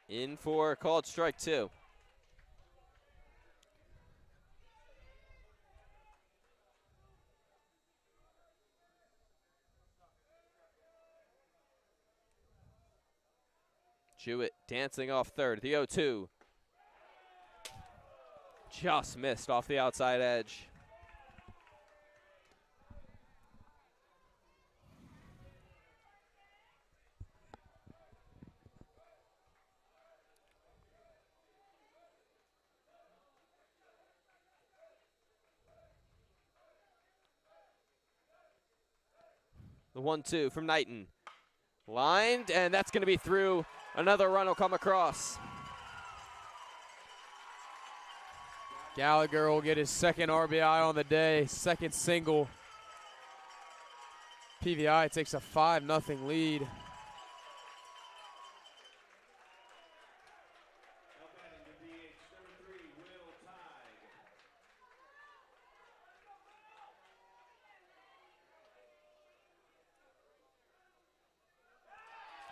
in for called strike two. Jewett dancing off third. The 0-2. Just missed off the outside edge. The 1-2 from Knighton. Lined, and that's going to be through. Another run will come across. Gallagher will get his second RBI on the day, second single. PVI takes a 5-0 lead. Now batting, the DH number 3, Will Tighe.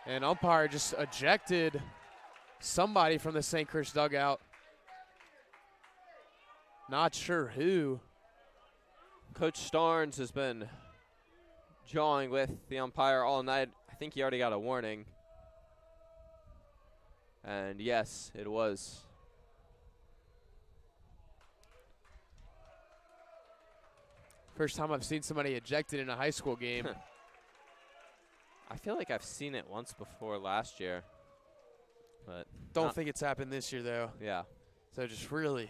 And umpire just ejected somebody from the St. Chris dugout. Not sure who. Coach Starnes has been jawing with the umpire all night. I think he already got a warning. And yes, it was. First time I've seen somebody ejected in a high school game. I feel like I've seen it once before last year. But Don't think it's happened this year, though. yeah. So just really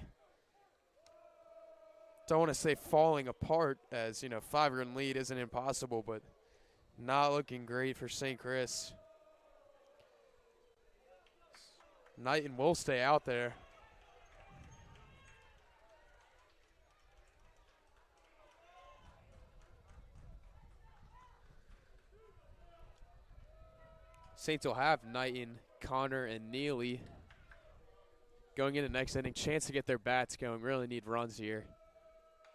don't want to say falling apart, as, 5-run lead isn't impossible, but not looking great for St. Chris. Knighton will stay out there. Saints will have Knighton, Connor, and Neely going into next inning. Chance to get their bats going. Really need runs here.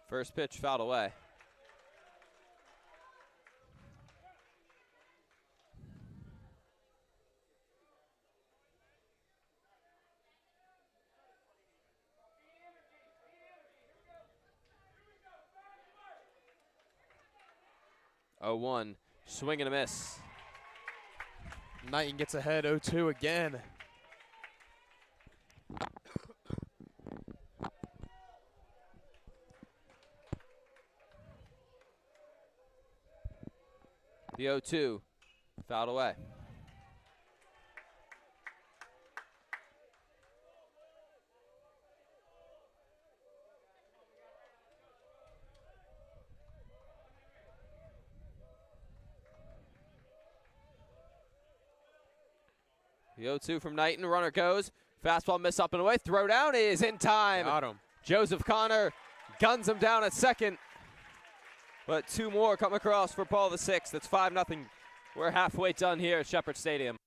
First pitch fouled away. Oh, 1. Swing and a miss. Knighton gets ahead 0-2 again. The 0-2, fouled away. The 0-2 from Knighton, runner goes. Fastball miss up and away, throw down is in time. Got him. Joseph Connor guns him down at second. But two more come across for Paul the Sixth. It's 5-0. We're halfway done here at Shepherd Stadium.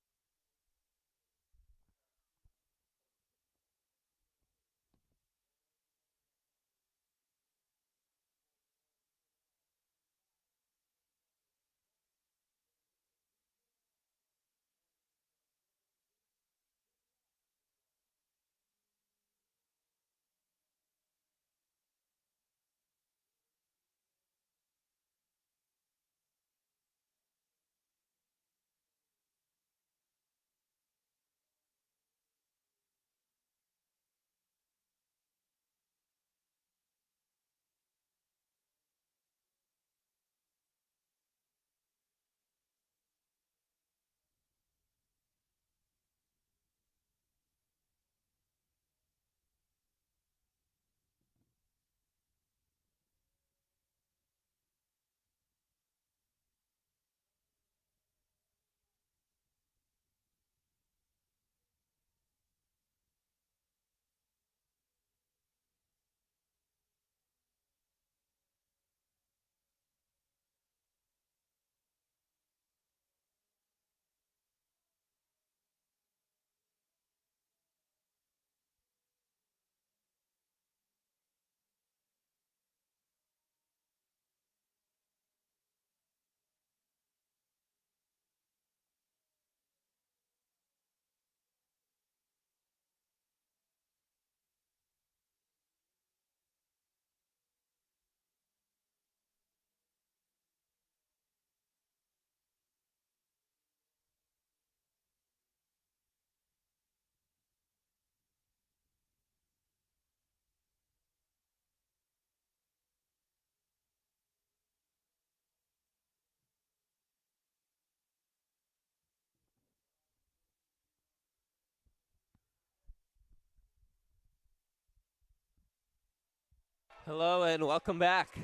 Hello and welcome back.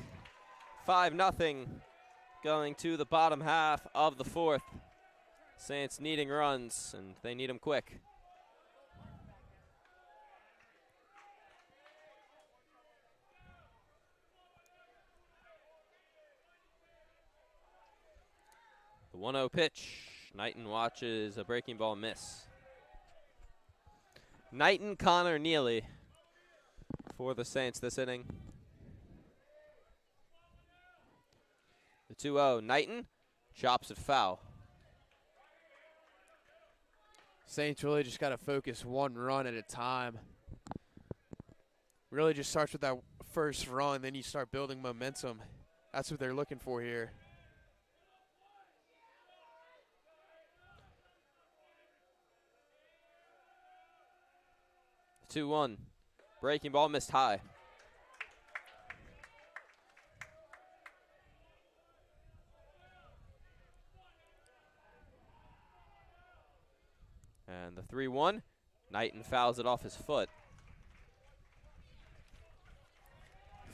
5-0 going to the bottom half of the fourth. Saints needing runs, and they need them quick. The 1-0 pitch. Knighton watches a breaking ball miss. Knighton, Connor, Neely for the Saints this inning. The 2-0, Knighton chops it foul. Saints really just got to focus one run at a time. Really just starts with that first run, then you start building momentum. That's what they're looking for here. The 2-1, breaking ball missed high. And the 3-1, Knighton fouls it off his foot.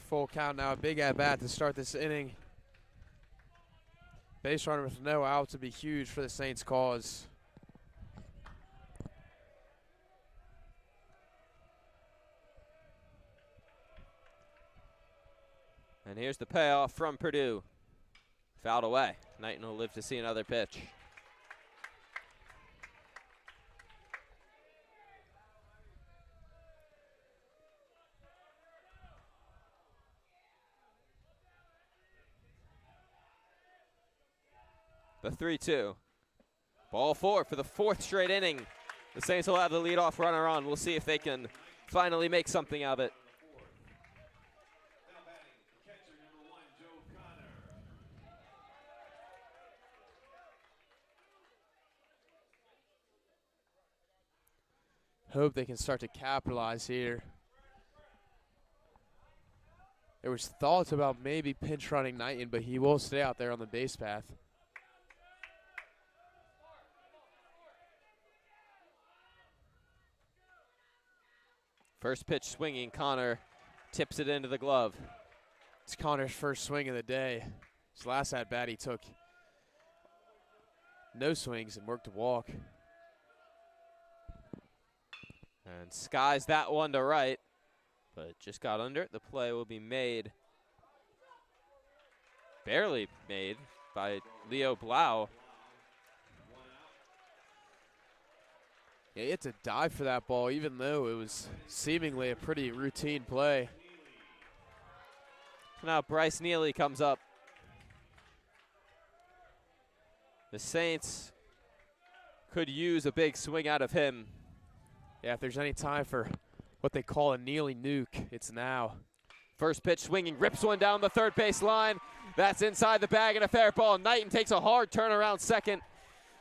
Full count now, a big at-bat to start this inning. Base runner with no outs would be huge for the Saints' cause. And here's the payoff from Purdue. Fouled away. Knighton will live to see another pitch. The 3-2. Ball four for the fourth straight inning. The Saints will have the leadoff runner on. We'll see if they can finally make something of it. Hope they can start to capitalize here. There was thoughts about maybe pinch running Knighton, but he will stay out there on the base path. First pitch swinging, Connor tips it into the glove. It's Connor's first swing of the day. His last at bat, he took no swings and worked a walk. And skies that one to right, but just got under it. The play will be made, barely made, by Leo Blau. Yeah, he had to dive for that ball, even though it was seemingly a pretty routine play. So now Bryce Neely comes up. The Saints could use a big swing out of him. Yeah, if there's any time for what they call a Neely nuke, it's now. First pitch swinging, rips one down the third base line. That's inside the bag and a fair ball. Knighton takes a hard turn around second,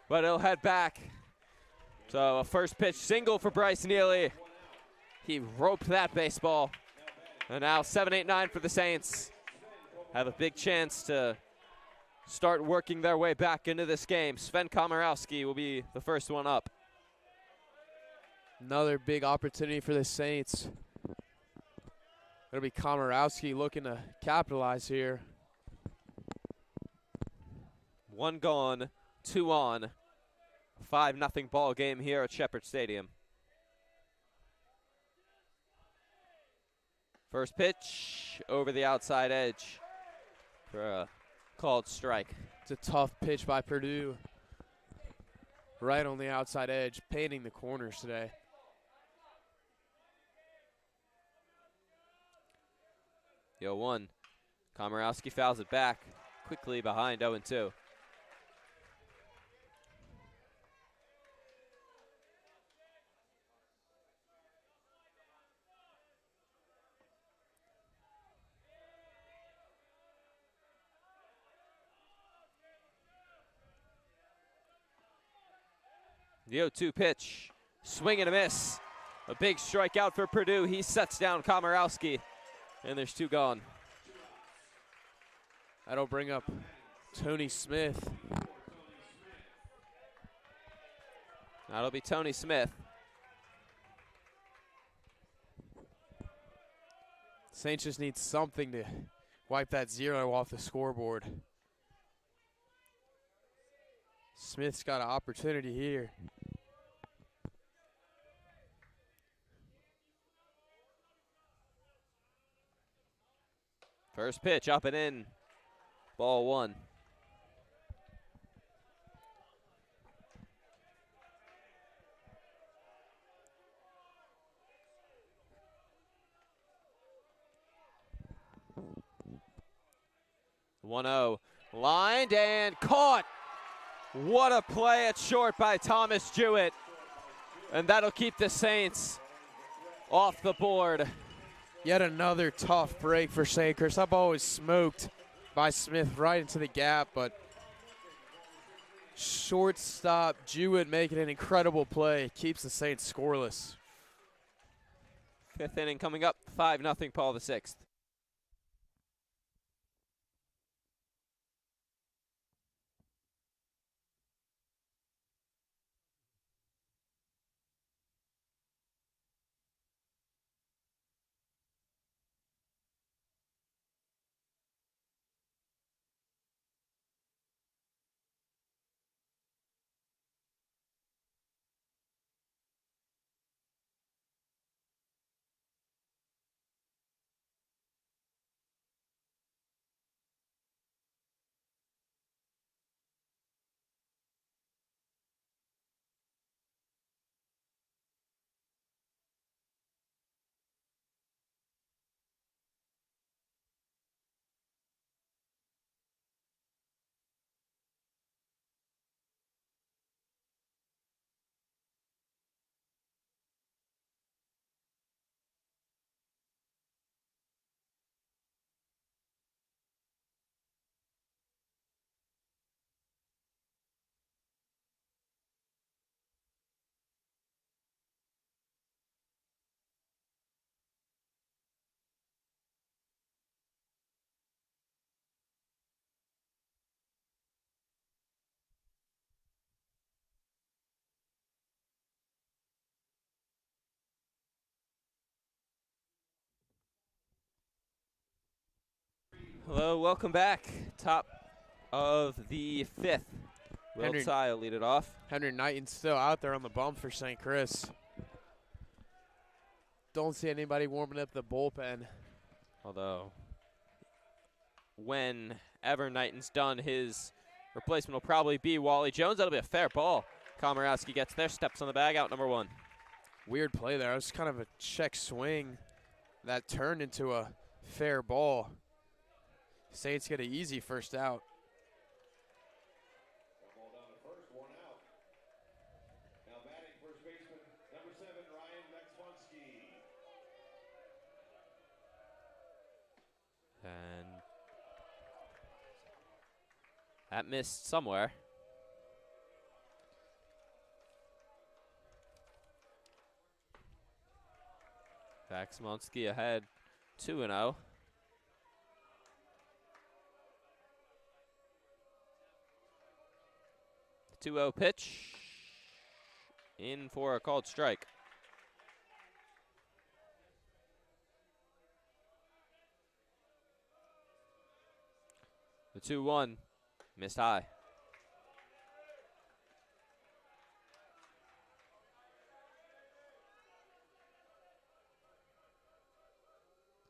but he'll head back. So a first pitch single for Bryce Neely. He roped that baseball. And now 7-8-9 for the Saints. Have a big chance to start working their way back into this game. Sven Komorowski will be the first one up. Another big opportunity for the Saints. It'll be Komorowski looking to capitalize here. One gone, two on. 5-0 ball game here at Shepherd Stadium. First pitch over the outside edge for a called strike. It's a tough pitch by Purdue. Right on the outside edge, painting the corners today. The 0-1. Komorowski fouls it back quickly behind 0-2. The 0-2 pitch, swing and a miss. A big strikeout for Purdue. He sets down Komorowski, and there's two gone. That'll bring up Tony Smith. That'll be Tony Smith. Saints just need something to wipe that 0 off the scoreboard. Smith's got an opportunity here. First pitch up and in. Ball one. One 0. Lined and caught. What a play at short by Thomas Jewett. And that'll keep the Saints off the board. Yet another tough break for St. Chris. That ball was smoked by Smith right into the gap, but shortstop Jewett making an incredible play. Keeps the Saints scoreless. Fifth inning coming up, 5-0 Paul VI. Hello, welcome back. Top of the fifth. Will Henry- Tile lead it off. Henry Knighton's still out there on the bump for St. Chris. Don't see anybody warming up the bullpen. Although, whenever Knighton's done, his replacement will probably be Wally Jones. That'll be a fair ball. Komorowski gets there, steps on the bag, out number 1. Weird play there. It was kind of a check swing that turned into a fair ball. Saints get an easy first out. Ball down to first, 1 out. Now batting first baseman, number 7, Ryan Maxwonsky. And that missed somewhere. Maxwonsky ahead 2-0. The 2-0 pitch in for a called strike. The 2-1 missed high.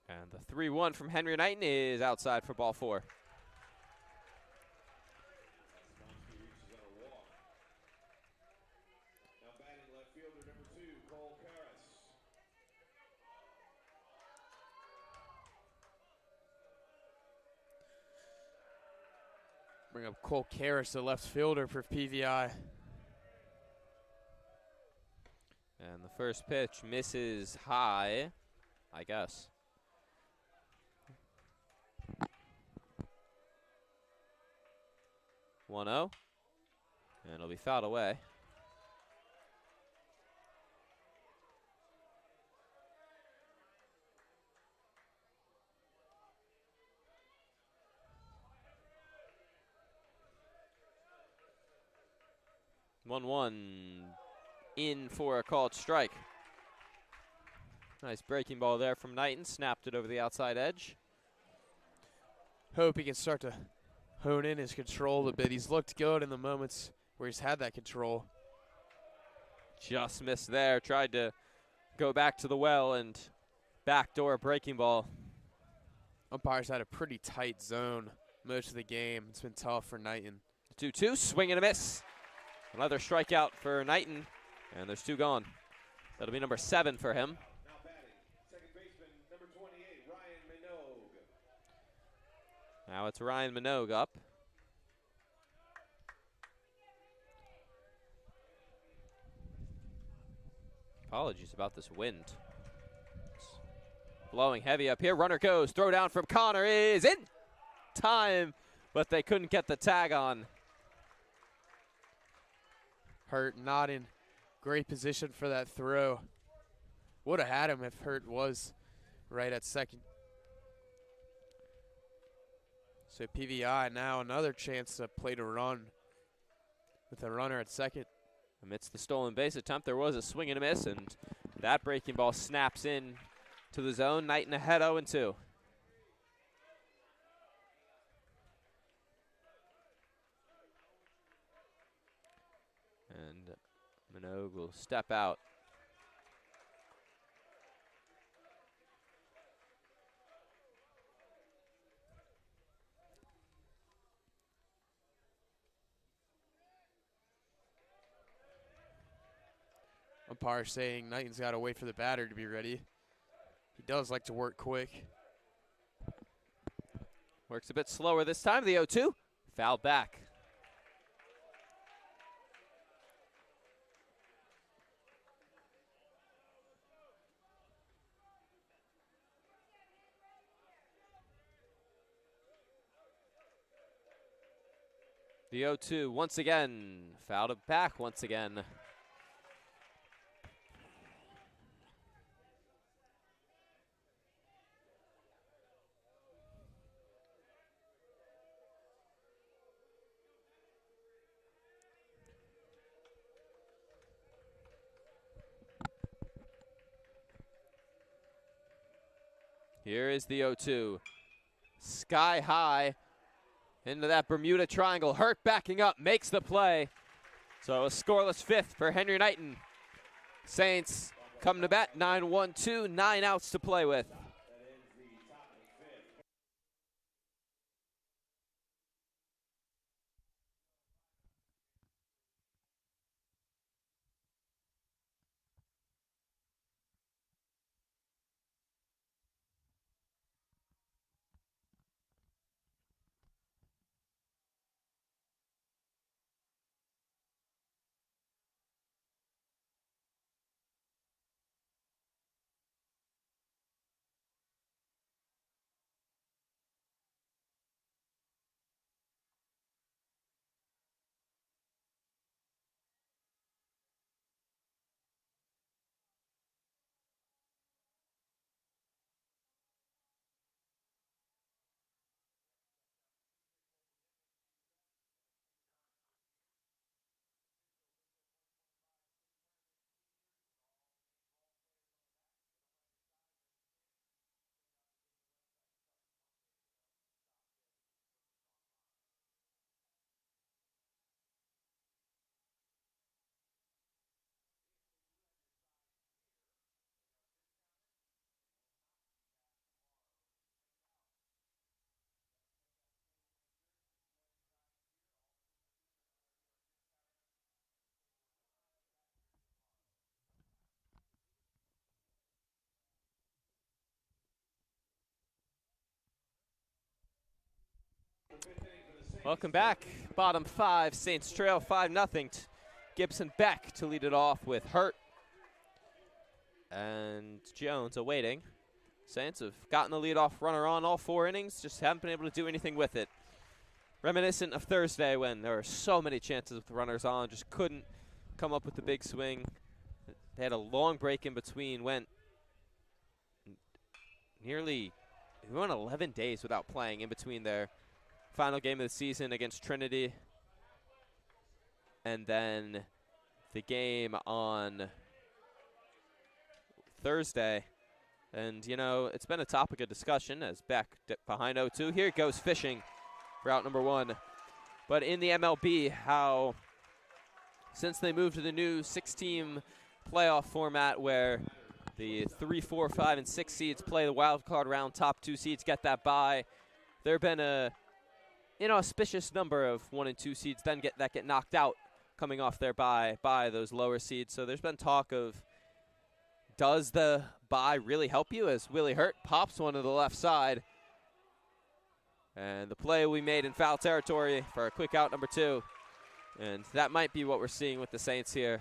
And the 3-1 from Henry Knighton is outside for ball 4. Maxwonsky reaches on a walk. Now batting left fielder, number 2, Cole Karras. Bring up Cole Karras, the left fielder for PVI. And the first pitch misses high, I guess. 1-0, and it'll be fouled away. One in for a called strike. Nice breaking ball there from Knighton. Snapped it over the outside edge. Hope he can start to hone in his control a bit. He's looked good in the moments where he's had that control. Just missed there. Tried to go back to the well and backdoor breaking ball. Umpires had a pretty tight zone most of the game. It's been tough for Knighton. 2-2, swing and a miss. Another strikeout for Knighton, and there's 2 gone. That'll be number 7 for him. Now batting, second baseman, number 28, Ryan Minogue. Now it's Ryan Minogue up. Apologies about this wind. It's blowing heavy up here. Runner goes, throw down from Connor is in time, but they couldn't get the tag on. Hurt not in great position for that throw. Would have had him if Hurt was right at second. So PVI now another chance to play to run with a runner at second. Amidst the stolen base attempt, there was a swing and a miss, and that breaking ball snaps in to the zone. Knighton ahead 0-2. And Minogue will step out. Umpire saying Knighton's got to wait for the batter to be ready. He does like to work quick. Works a bit slower this time. The 0-2, foul back. The 0-2 once again, fouled it back once again. Here is the 0-2. sky high into that Bermuda Triangle. Hurt backing up, makes the play. So a scoreless fifth for Henry Knighton. Saints come to bat, 9-1-2, 9 outs to play with. Welcome back. Bottom 5, Saints trail 5-0. Gibson Beck to lead it off with Hurt. And Jones awaiting. Saints have gotten the leadoff runner on all 4 innings, just haven't been able to do anything with it. Reminiscent of Thursday when there were so many chances with runners on, just couldn't come up with the big swing. They had a long break in between, went 11 days without playing in between their final game of the season against Trinity and then the game on Thursday. And, you know, it's been a topic of discussion as Beck behind 0-2. Here goes fishing for out number 1. But in the MLB, how since they moved to the new 6-team playoff format where the 3, 4, 5, and 6 seeds play the wild card round, top 2 seeds get that bye, there have been a auspicious number of 1 and 2 seeds then get knocked out coming off their bye by those lower seeds. So there's been talk of, does the bye really help you, as Willie Hurt pops one to the left side. And the play we made in foul territory for a quick out number 2. And that might be what we're seeing with the Saints here.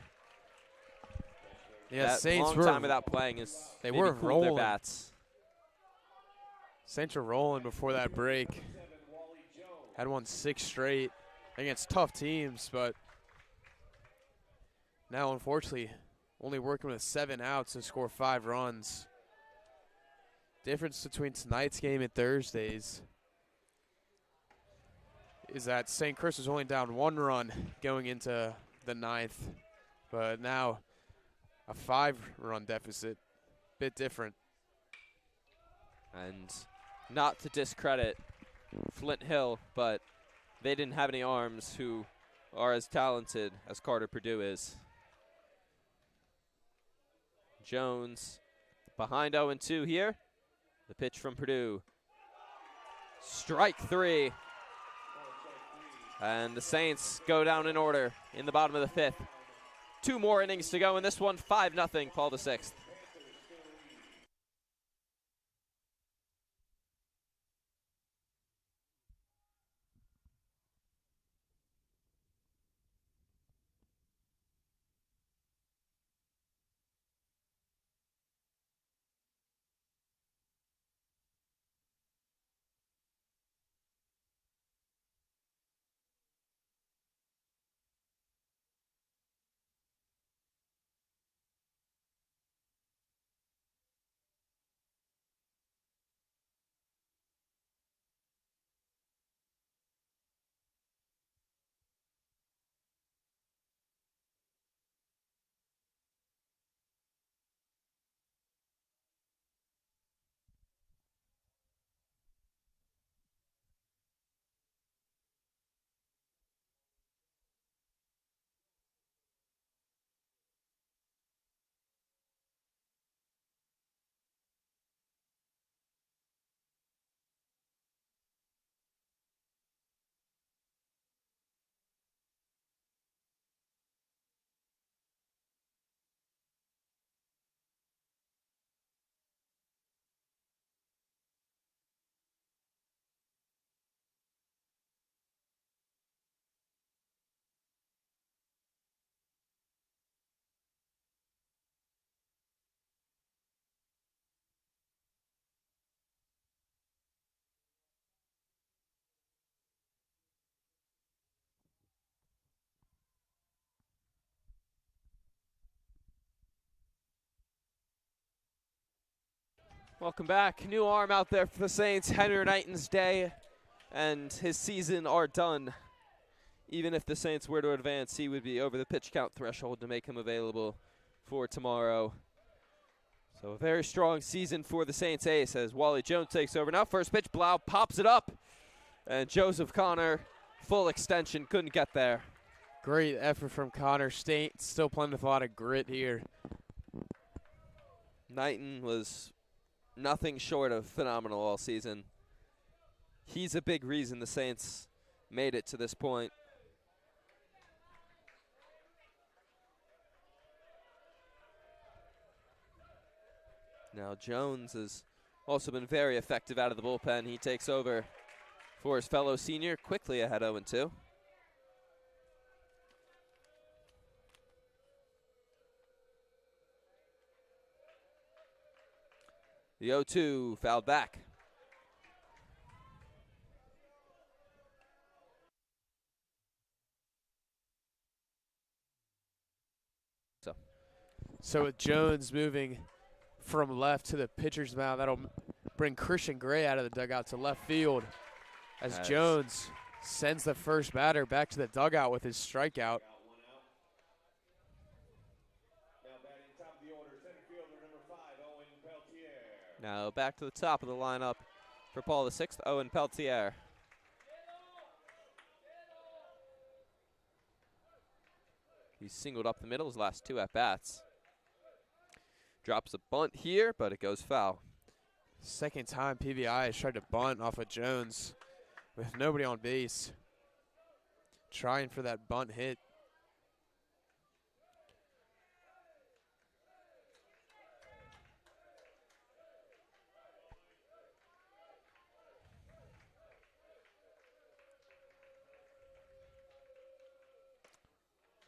Yeah, that Saints long were time without playing is they maybe were cooled rolling. their bats. Saints were rolling before that break. Had won 6 straight against tough teams, but now unfortunately only working with 7 outs and score 5 runs. Difference between tonight's game and Thursday's is that St. Chris was only down 1 run going into the 9th, but now a 5-run deficit. Bit different. And not to discredit Flint Hill, but they didn't have any arms who are as talented as Carter Purdue is. Jones behind 0-2 here. The pitch from Purdue. Strike 3. And the Saints go down in order in the bottom of the 5th. 2 more innings to go in this one, 5-0, Paul the 6th. Welcome back. New arm out there for the Saints. Henry Knighton's day and his season are done. Even if the Saints were to advance, he would be over the pitch count threshold to make him available for tomorrow. So a very strong season for the Saints ace as Wally Jones takes over. Now first pitch, Blau pops it up. And Joseph Connor, full extension, couldn't get there. Great effort from Connor. Still playing with a lot of grit here. Knighton was nothing short of phenomenal all season. He's a big reason the Saints made it to this point. Now Jones has also been very effective out of the bullpen. He takes over for his fellow senior, quickly ahead 0-2. The 0-2 fouled back. So with Jones moving from left to the pitcher's mound, that'll bring Christian Gray out of the dugout to left field as Jones sends the first batter back to the dugout with his strikeout. Now back to the top of the lineup for Paul VI, Owen Peltier. He's singled up the middle his last two at-bats. Drops a bunt here, but it goes foul. Second time PVI has tried to bunt off of Jones with nobody on base. Trying for that bunt hit.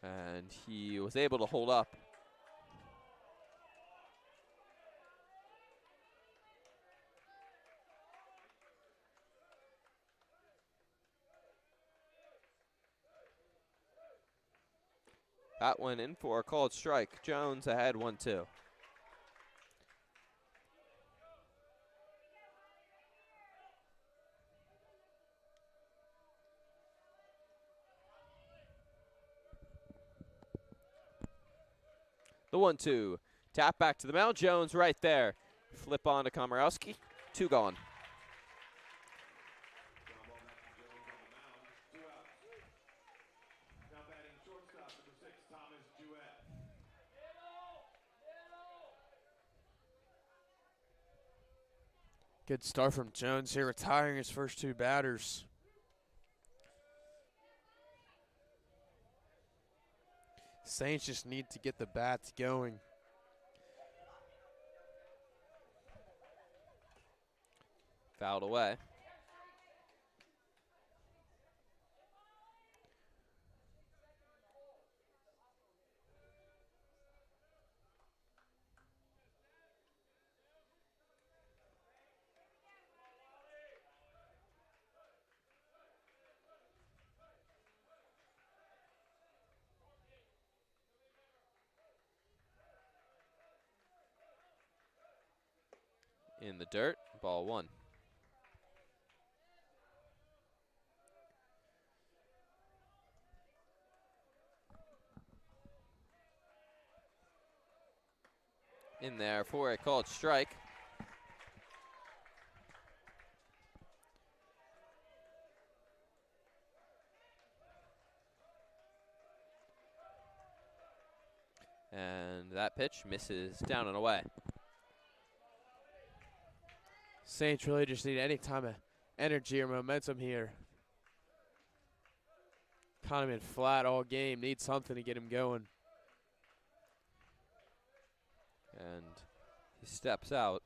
And he was able to hold up. That went in for a called strike. Jones ahead 1-2. The 1-2. Tap back to the mound. Jones right there. Flip on to Komorowski. 2 gone. Good start from Jones here, retiring his first 2 batters. Saints just need to get the bats going. Fouled away. In the dirt, ball 1. In there for a called strike. And that pitch misses down and away. Saints really just need any time of energy or momentum here. Kind of been flat all game. Need something to get him going. And he steps out.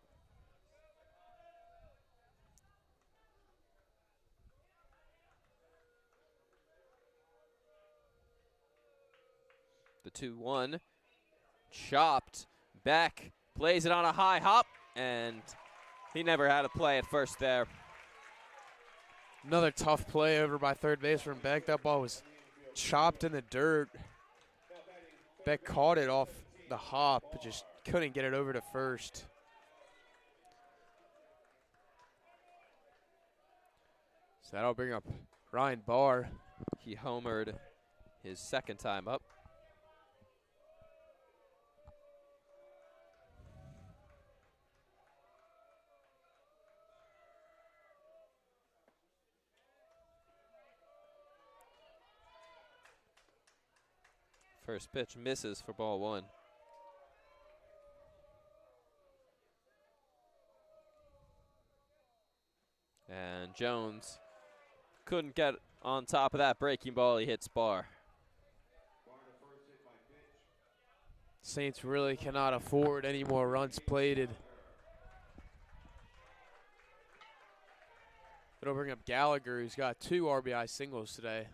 The 2-1. Chopped. Beck plays it on a high hop, and he never had a play at first there. Another tough play over by third baseman Beck. That ball was chopped in the dirt. Beck caught it off the hop, but just couldn't get it over to first. So that'll bring up Ryan Barr. He homered his second time up. First pitch misses for ball one. And Jones couldn't get on top of that breaking ball. He hits Barr. Saints really cannot afford any more runs plated. It'll bring up Gallagher, who's got 2 RBI singles today.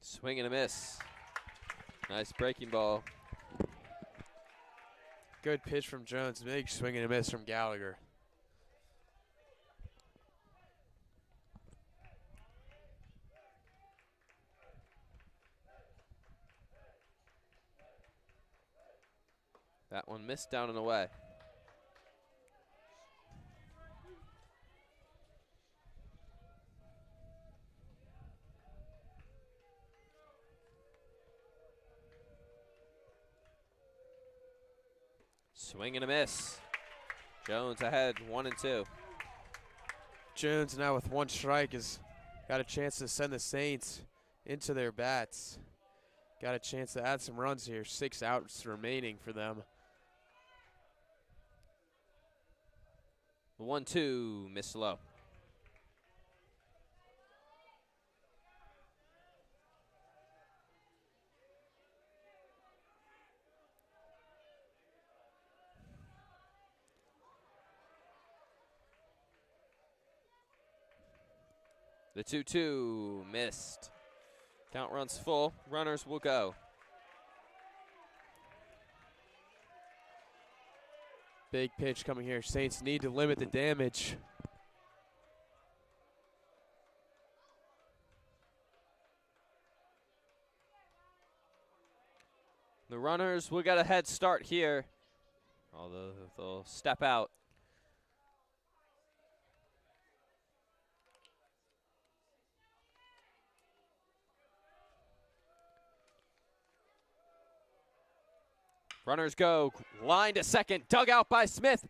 Swing and a miss. Nice breaking ball. Good pitch from Jones. Big swing and a miss from Gallagher. That one missed down and away. Swing and a miss. Jones ahead, 1-2. Jones now with 1 strike has got a chance to send the Saints into their bats. Got a chance to add some runs here. 6 outs remaining for them. The 1-2 missed low. The 2-2 missed. Count runs full. Runners will go. Big pitch coming here. Saints need to limit the damage. The runners will get a head start here, although they'll step out. Runners go, line to second, dug out by Smith,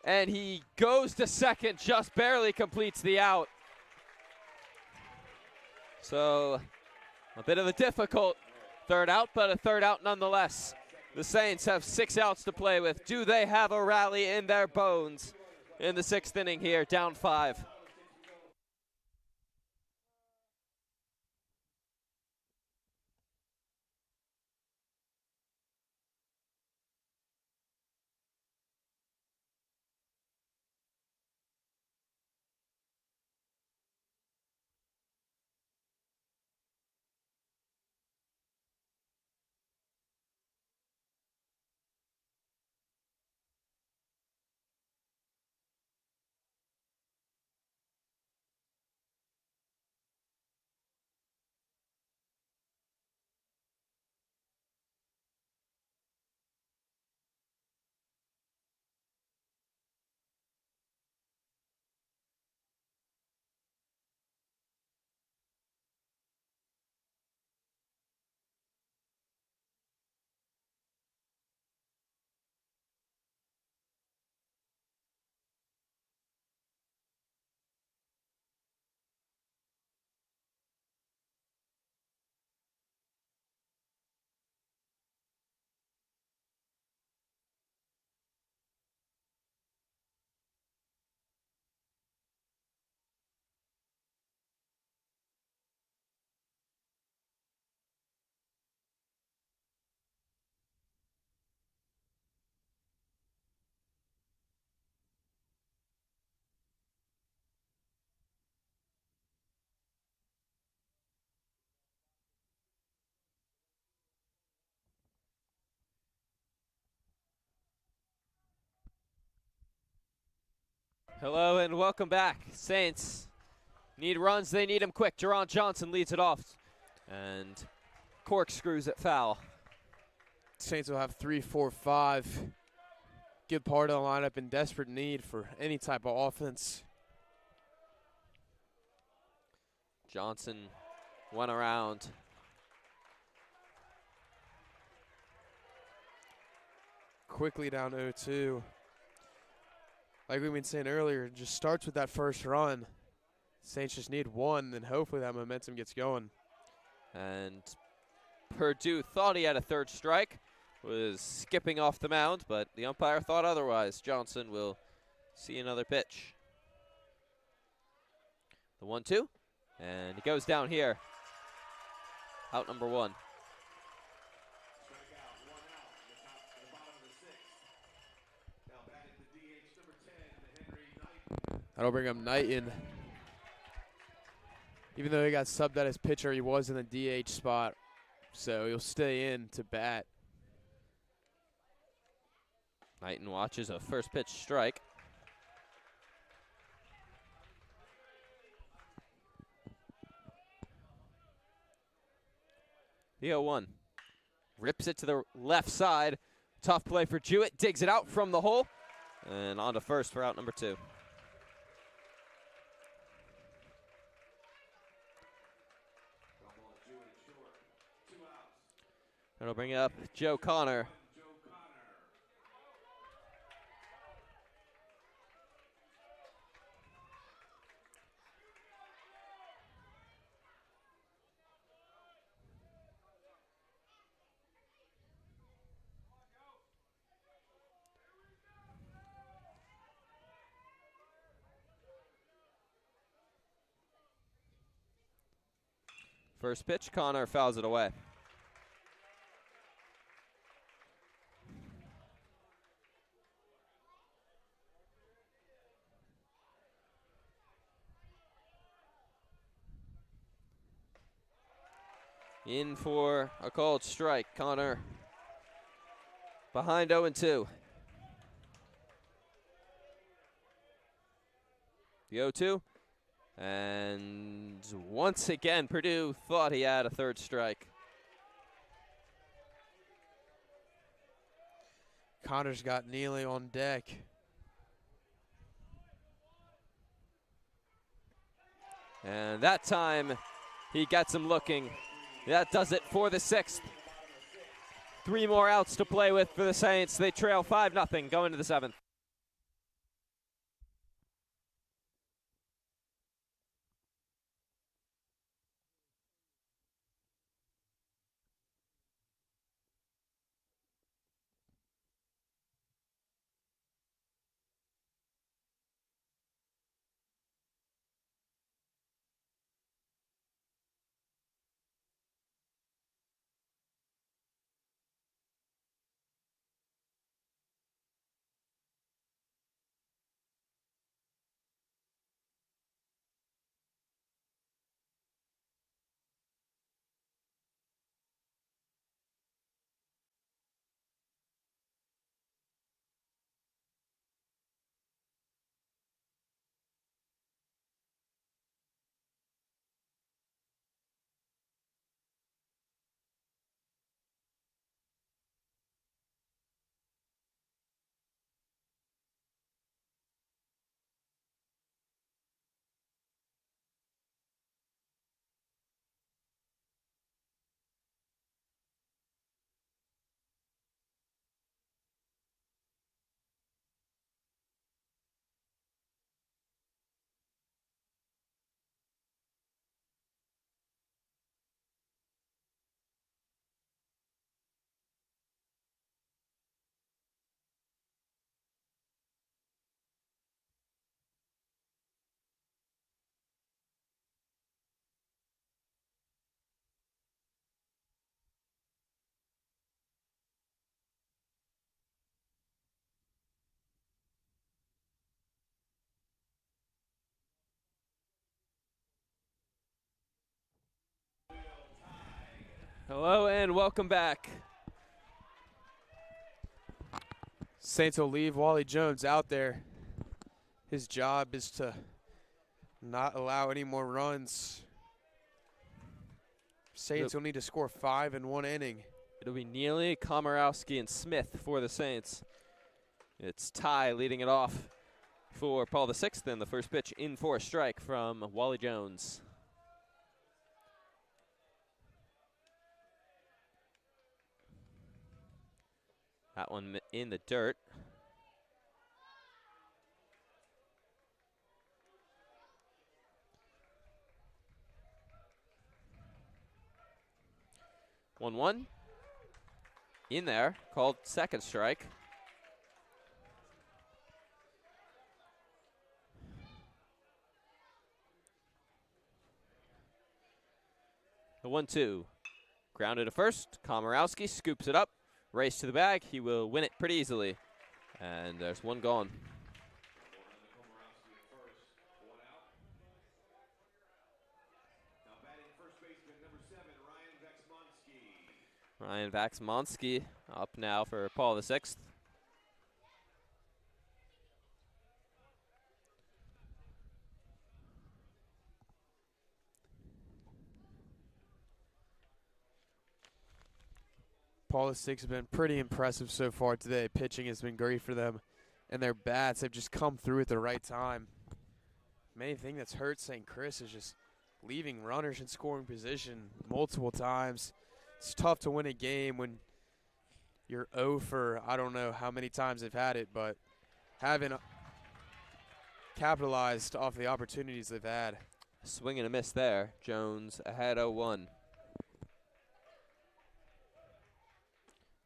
and he goes to second, just barely completes the out. So a bit of a difficult third out, but a third out nonetheless. The Saints have 6 outs to play with. Do they have a rally in their bones in the 6th inning here, down 5? Hello and welcome back. Saints need runs, they need them quick. Jerron Johnson leads it off and corkscrews it foul. Saints will have 3, 4, 5. Good part of the lineup in desperate need for any type of offense. Johnson went around. Quickly down 0-2. Like we've been saying earlier, it just starts with that first run. Saints just need one, and hopefully that momentum gets going. And Purdue thought he had a third strike, was skipping off the mound, but the umpire thought otherwise. Johnson will see another pitch. The 1-2, and he goes down here. Out number 1. Strikeout, 1 out. The bottom of the 6th. Now batting the DH number 10, Henry Knight. That'll bring up Knighton. Even though he got subbed out as pitcher, he was in the DH spot, so he'll stay in to bat. Knighton watches a first pitch strike. The 0-1. Rips it to the left side. Tough play for Jewett. Digs it out from the hole. And on to first for out number 2. That'll bring up Joe Connor. First pitch, Connor fouls it away. In for a called strike. Connor behind 0-2. The 0-2. And once again, Purdue thought he had a third strike. Connor's got Neely on deck. And that time, he gets him looking. That does it for the 6th. 3 more outs to play with for the Saints. They trail 5-0 going to the 7th. Hello and welcome back. Saints will leave Wally Jones out there. his job is to not allow any more runs. Saints will need to score 5 in 1 inning. It'll be Neely, Komorowski, and Smith for the Saints. It's Ty leading it off for Paul VI, and the first pitch in for a strike from Wally Jones. That one in the dirt. One in there, called second strike. The 1-2. Grounded to first. Komorowski scoops it up. Race to the bag. He will win it pretty easily. And there's one gone. Ryan Vaxmonski up now for Paul VI. Paul VI has been pretty impressive so far today. Pitching has been great for them, and their bats have just come through at the right time. Main thing that's hurt St. Chris is just leaving runners in scoring position multiple times. It's tough to win a game when you're 0 for I don't know how many times they've had it, but haven't capitalized off the opportunities they've had. Swing and a miss there. Jones ahead 0-1.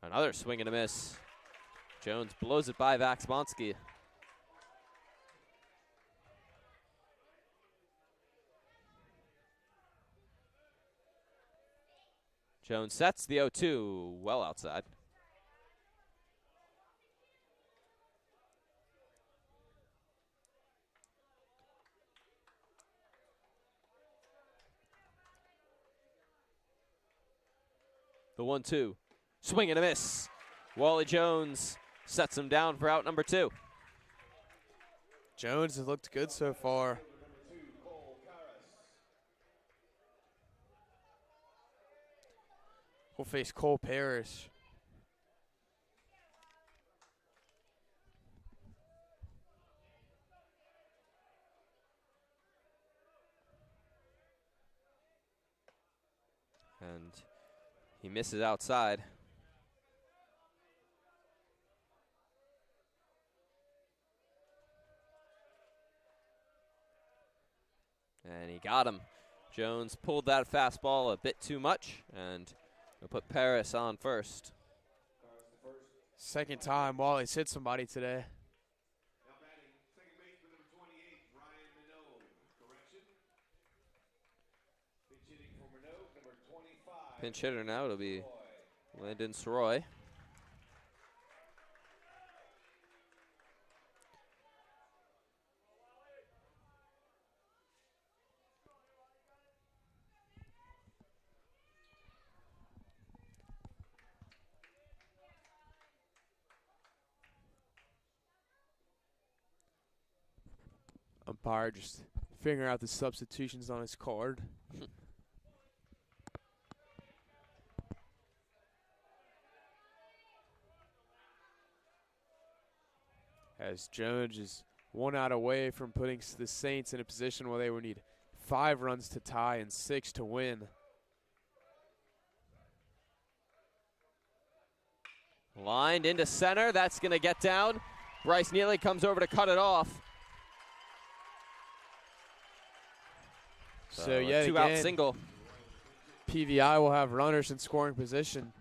Another swing and a miss. Jones blows it by Vaxmonski. Jones sets the 0-2 well outside. The 1-2. Swing and a miss. Wally Jones sets him down for out number 2. Jones has looked good so far. We'll face Cole Parrish. And he misses outside. And he got him. Jones pulled that fastball a bit too much, and we'll put Paris on first. Second time Wally's hit somebody today. Now batting, second baseman number 28, Ryan Minot. Correction. Pinch hitting for Minot, number 25. Pinch hitter now, it'll be Landon Sroy. Umpire just figuring out the substitutions on his card. As Jones is 1 out away from putting the Saints in a position where they would need 5 runs to tie and 6 to win. Lined into center. That's going to get down. Bryce Neely comes over to cut it off. So yet two out again, single. PVI will have runners in scoring position.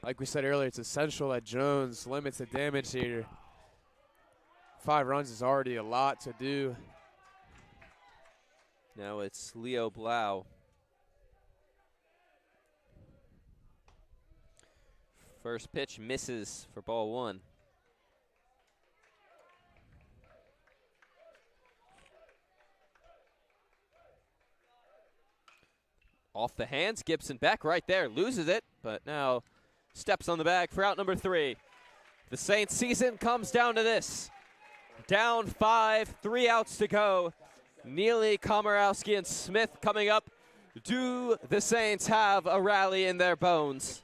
Like we said earlier, it's essential that Jones limits the damage here. 5 runs is already a lot to do. Now it's Leo Blau. First pitch misses for ball 1. Off the hands, Gibson Beck right there, loses it, but now steps on the bag for out number 3. The Saints season comes down to this. Down 5, 3 outs to go. Neely, Komorowski, and Smith coming up. Do the Saints have a rally in their bones?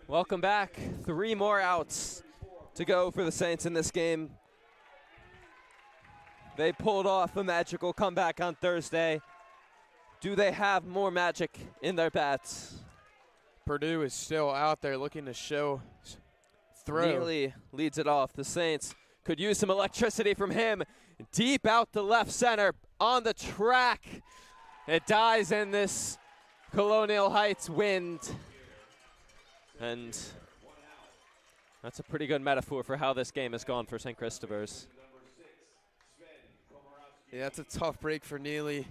Welcome back. 3 more outs to go for the Saints in this game. They pulled off a magical comeback on Thursday. Do they have more magic in their bats? Purdue is still out there looking to show throw. Neely leads it off. The Saints could use some electricity from him. Deep out to left center on the track. It dies in this Colonial Heights wind. And that's a pretty good metaphor for how this game has gone for St. Christopher's. Yeah, that's a tough break for Neely.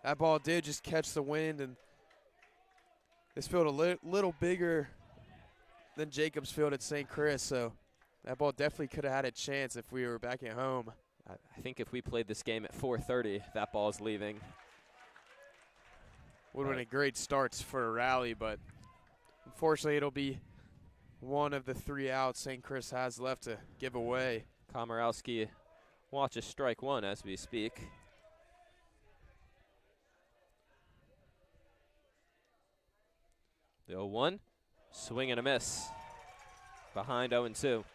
That ball did just catch the wind, and this field a little bigger than Jacobs Field at St. Chris, so that ball definitely could have had a chance if we were back at home. I think if we played this game at 4:30, that ball is leaving. Would have been a great start for a rally, but unfortunately it'll be one of the 3 outs St. Chris has left to give away. Komorowski watches strike 1 as we speak. The 0-1, swing and a miss. Behind 0-2.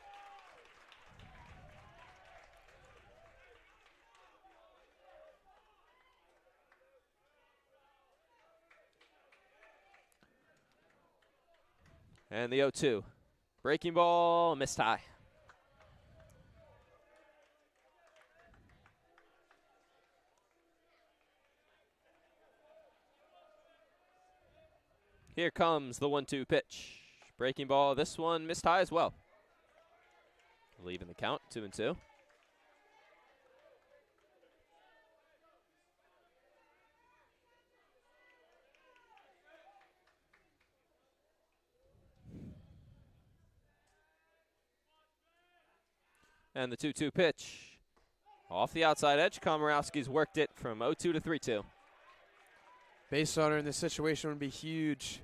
And the 0-2. Breaking ball, missed high. Here comes the 1-2 pitch. Breaking ball, this one missed high as well. Leaving the count, 2-2. And the 2-2 pitch. Off the outside edge, Komorowski's worked it from 0-2 to 3-2. Base runner in this situation would be huge.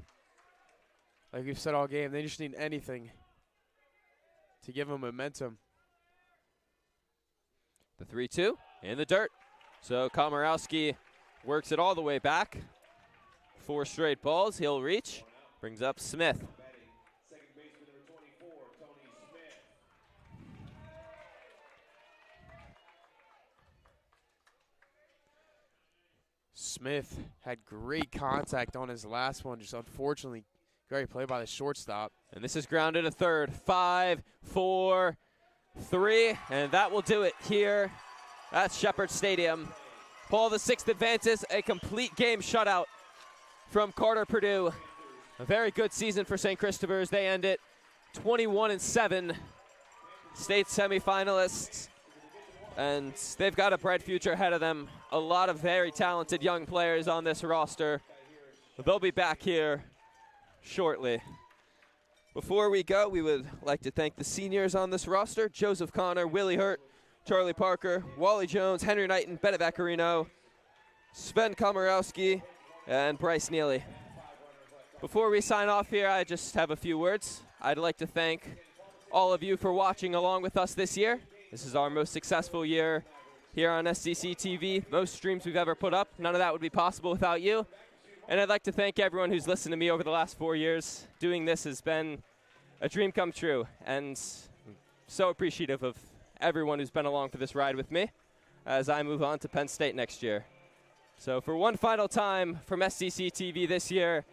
Like we've said all game, they just need anything to give them momentum. The 3-2 in the dirt. So Komorowski works it all the way back. 4 straight balls, he'll reach. Brings up Smith. Smith had great contact on his last one, just unfortunately great play by the shortstop. And this is grounded to third. 5, 4, 3, and that will do it here at Shepherd Stadium. Paul, the 6th advances, a complete game shutout from Carter Purdue. A very good season for St. Christopher's. They end it 21-7, state semifinalists. And they've got a bright future ahead of them. A lot of very talented young players on this roster. They'll be back here shortly. Before we go, we would like to thank the seniors on this roster: Joseph Connor, Willie Hurt, Charlie Parker, Wally Jones, Henry Knighton, Bennett Vaccarino, Sven Komorowski, and Bryce Neely. Before we sign off here, I just have a few words. I'd like to thank all of you for watching along with us this year. This is our most successful year here on SDC TV. Most streams we've ever put up. None of that would be possible without you. And I'd like to thank everyone who's listened to me over the last 4 years. Doing this has been a dream come true, and so appreciative of everyone who's been along for this ride with me as I move on to Penn State next year. So for one final time from SDC TV this year,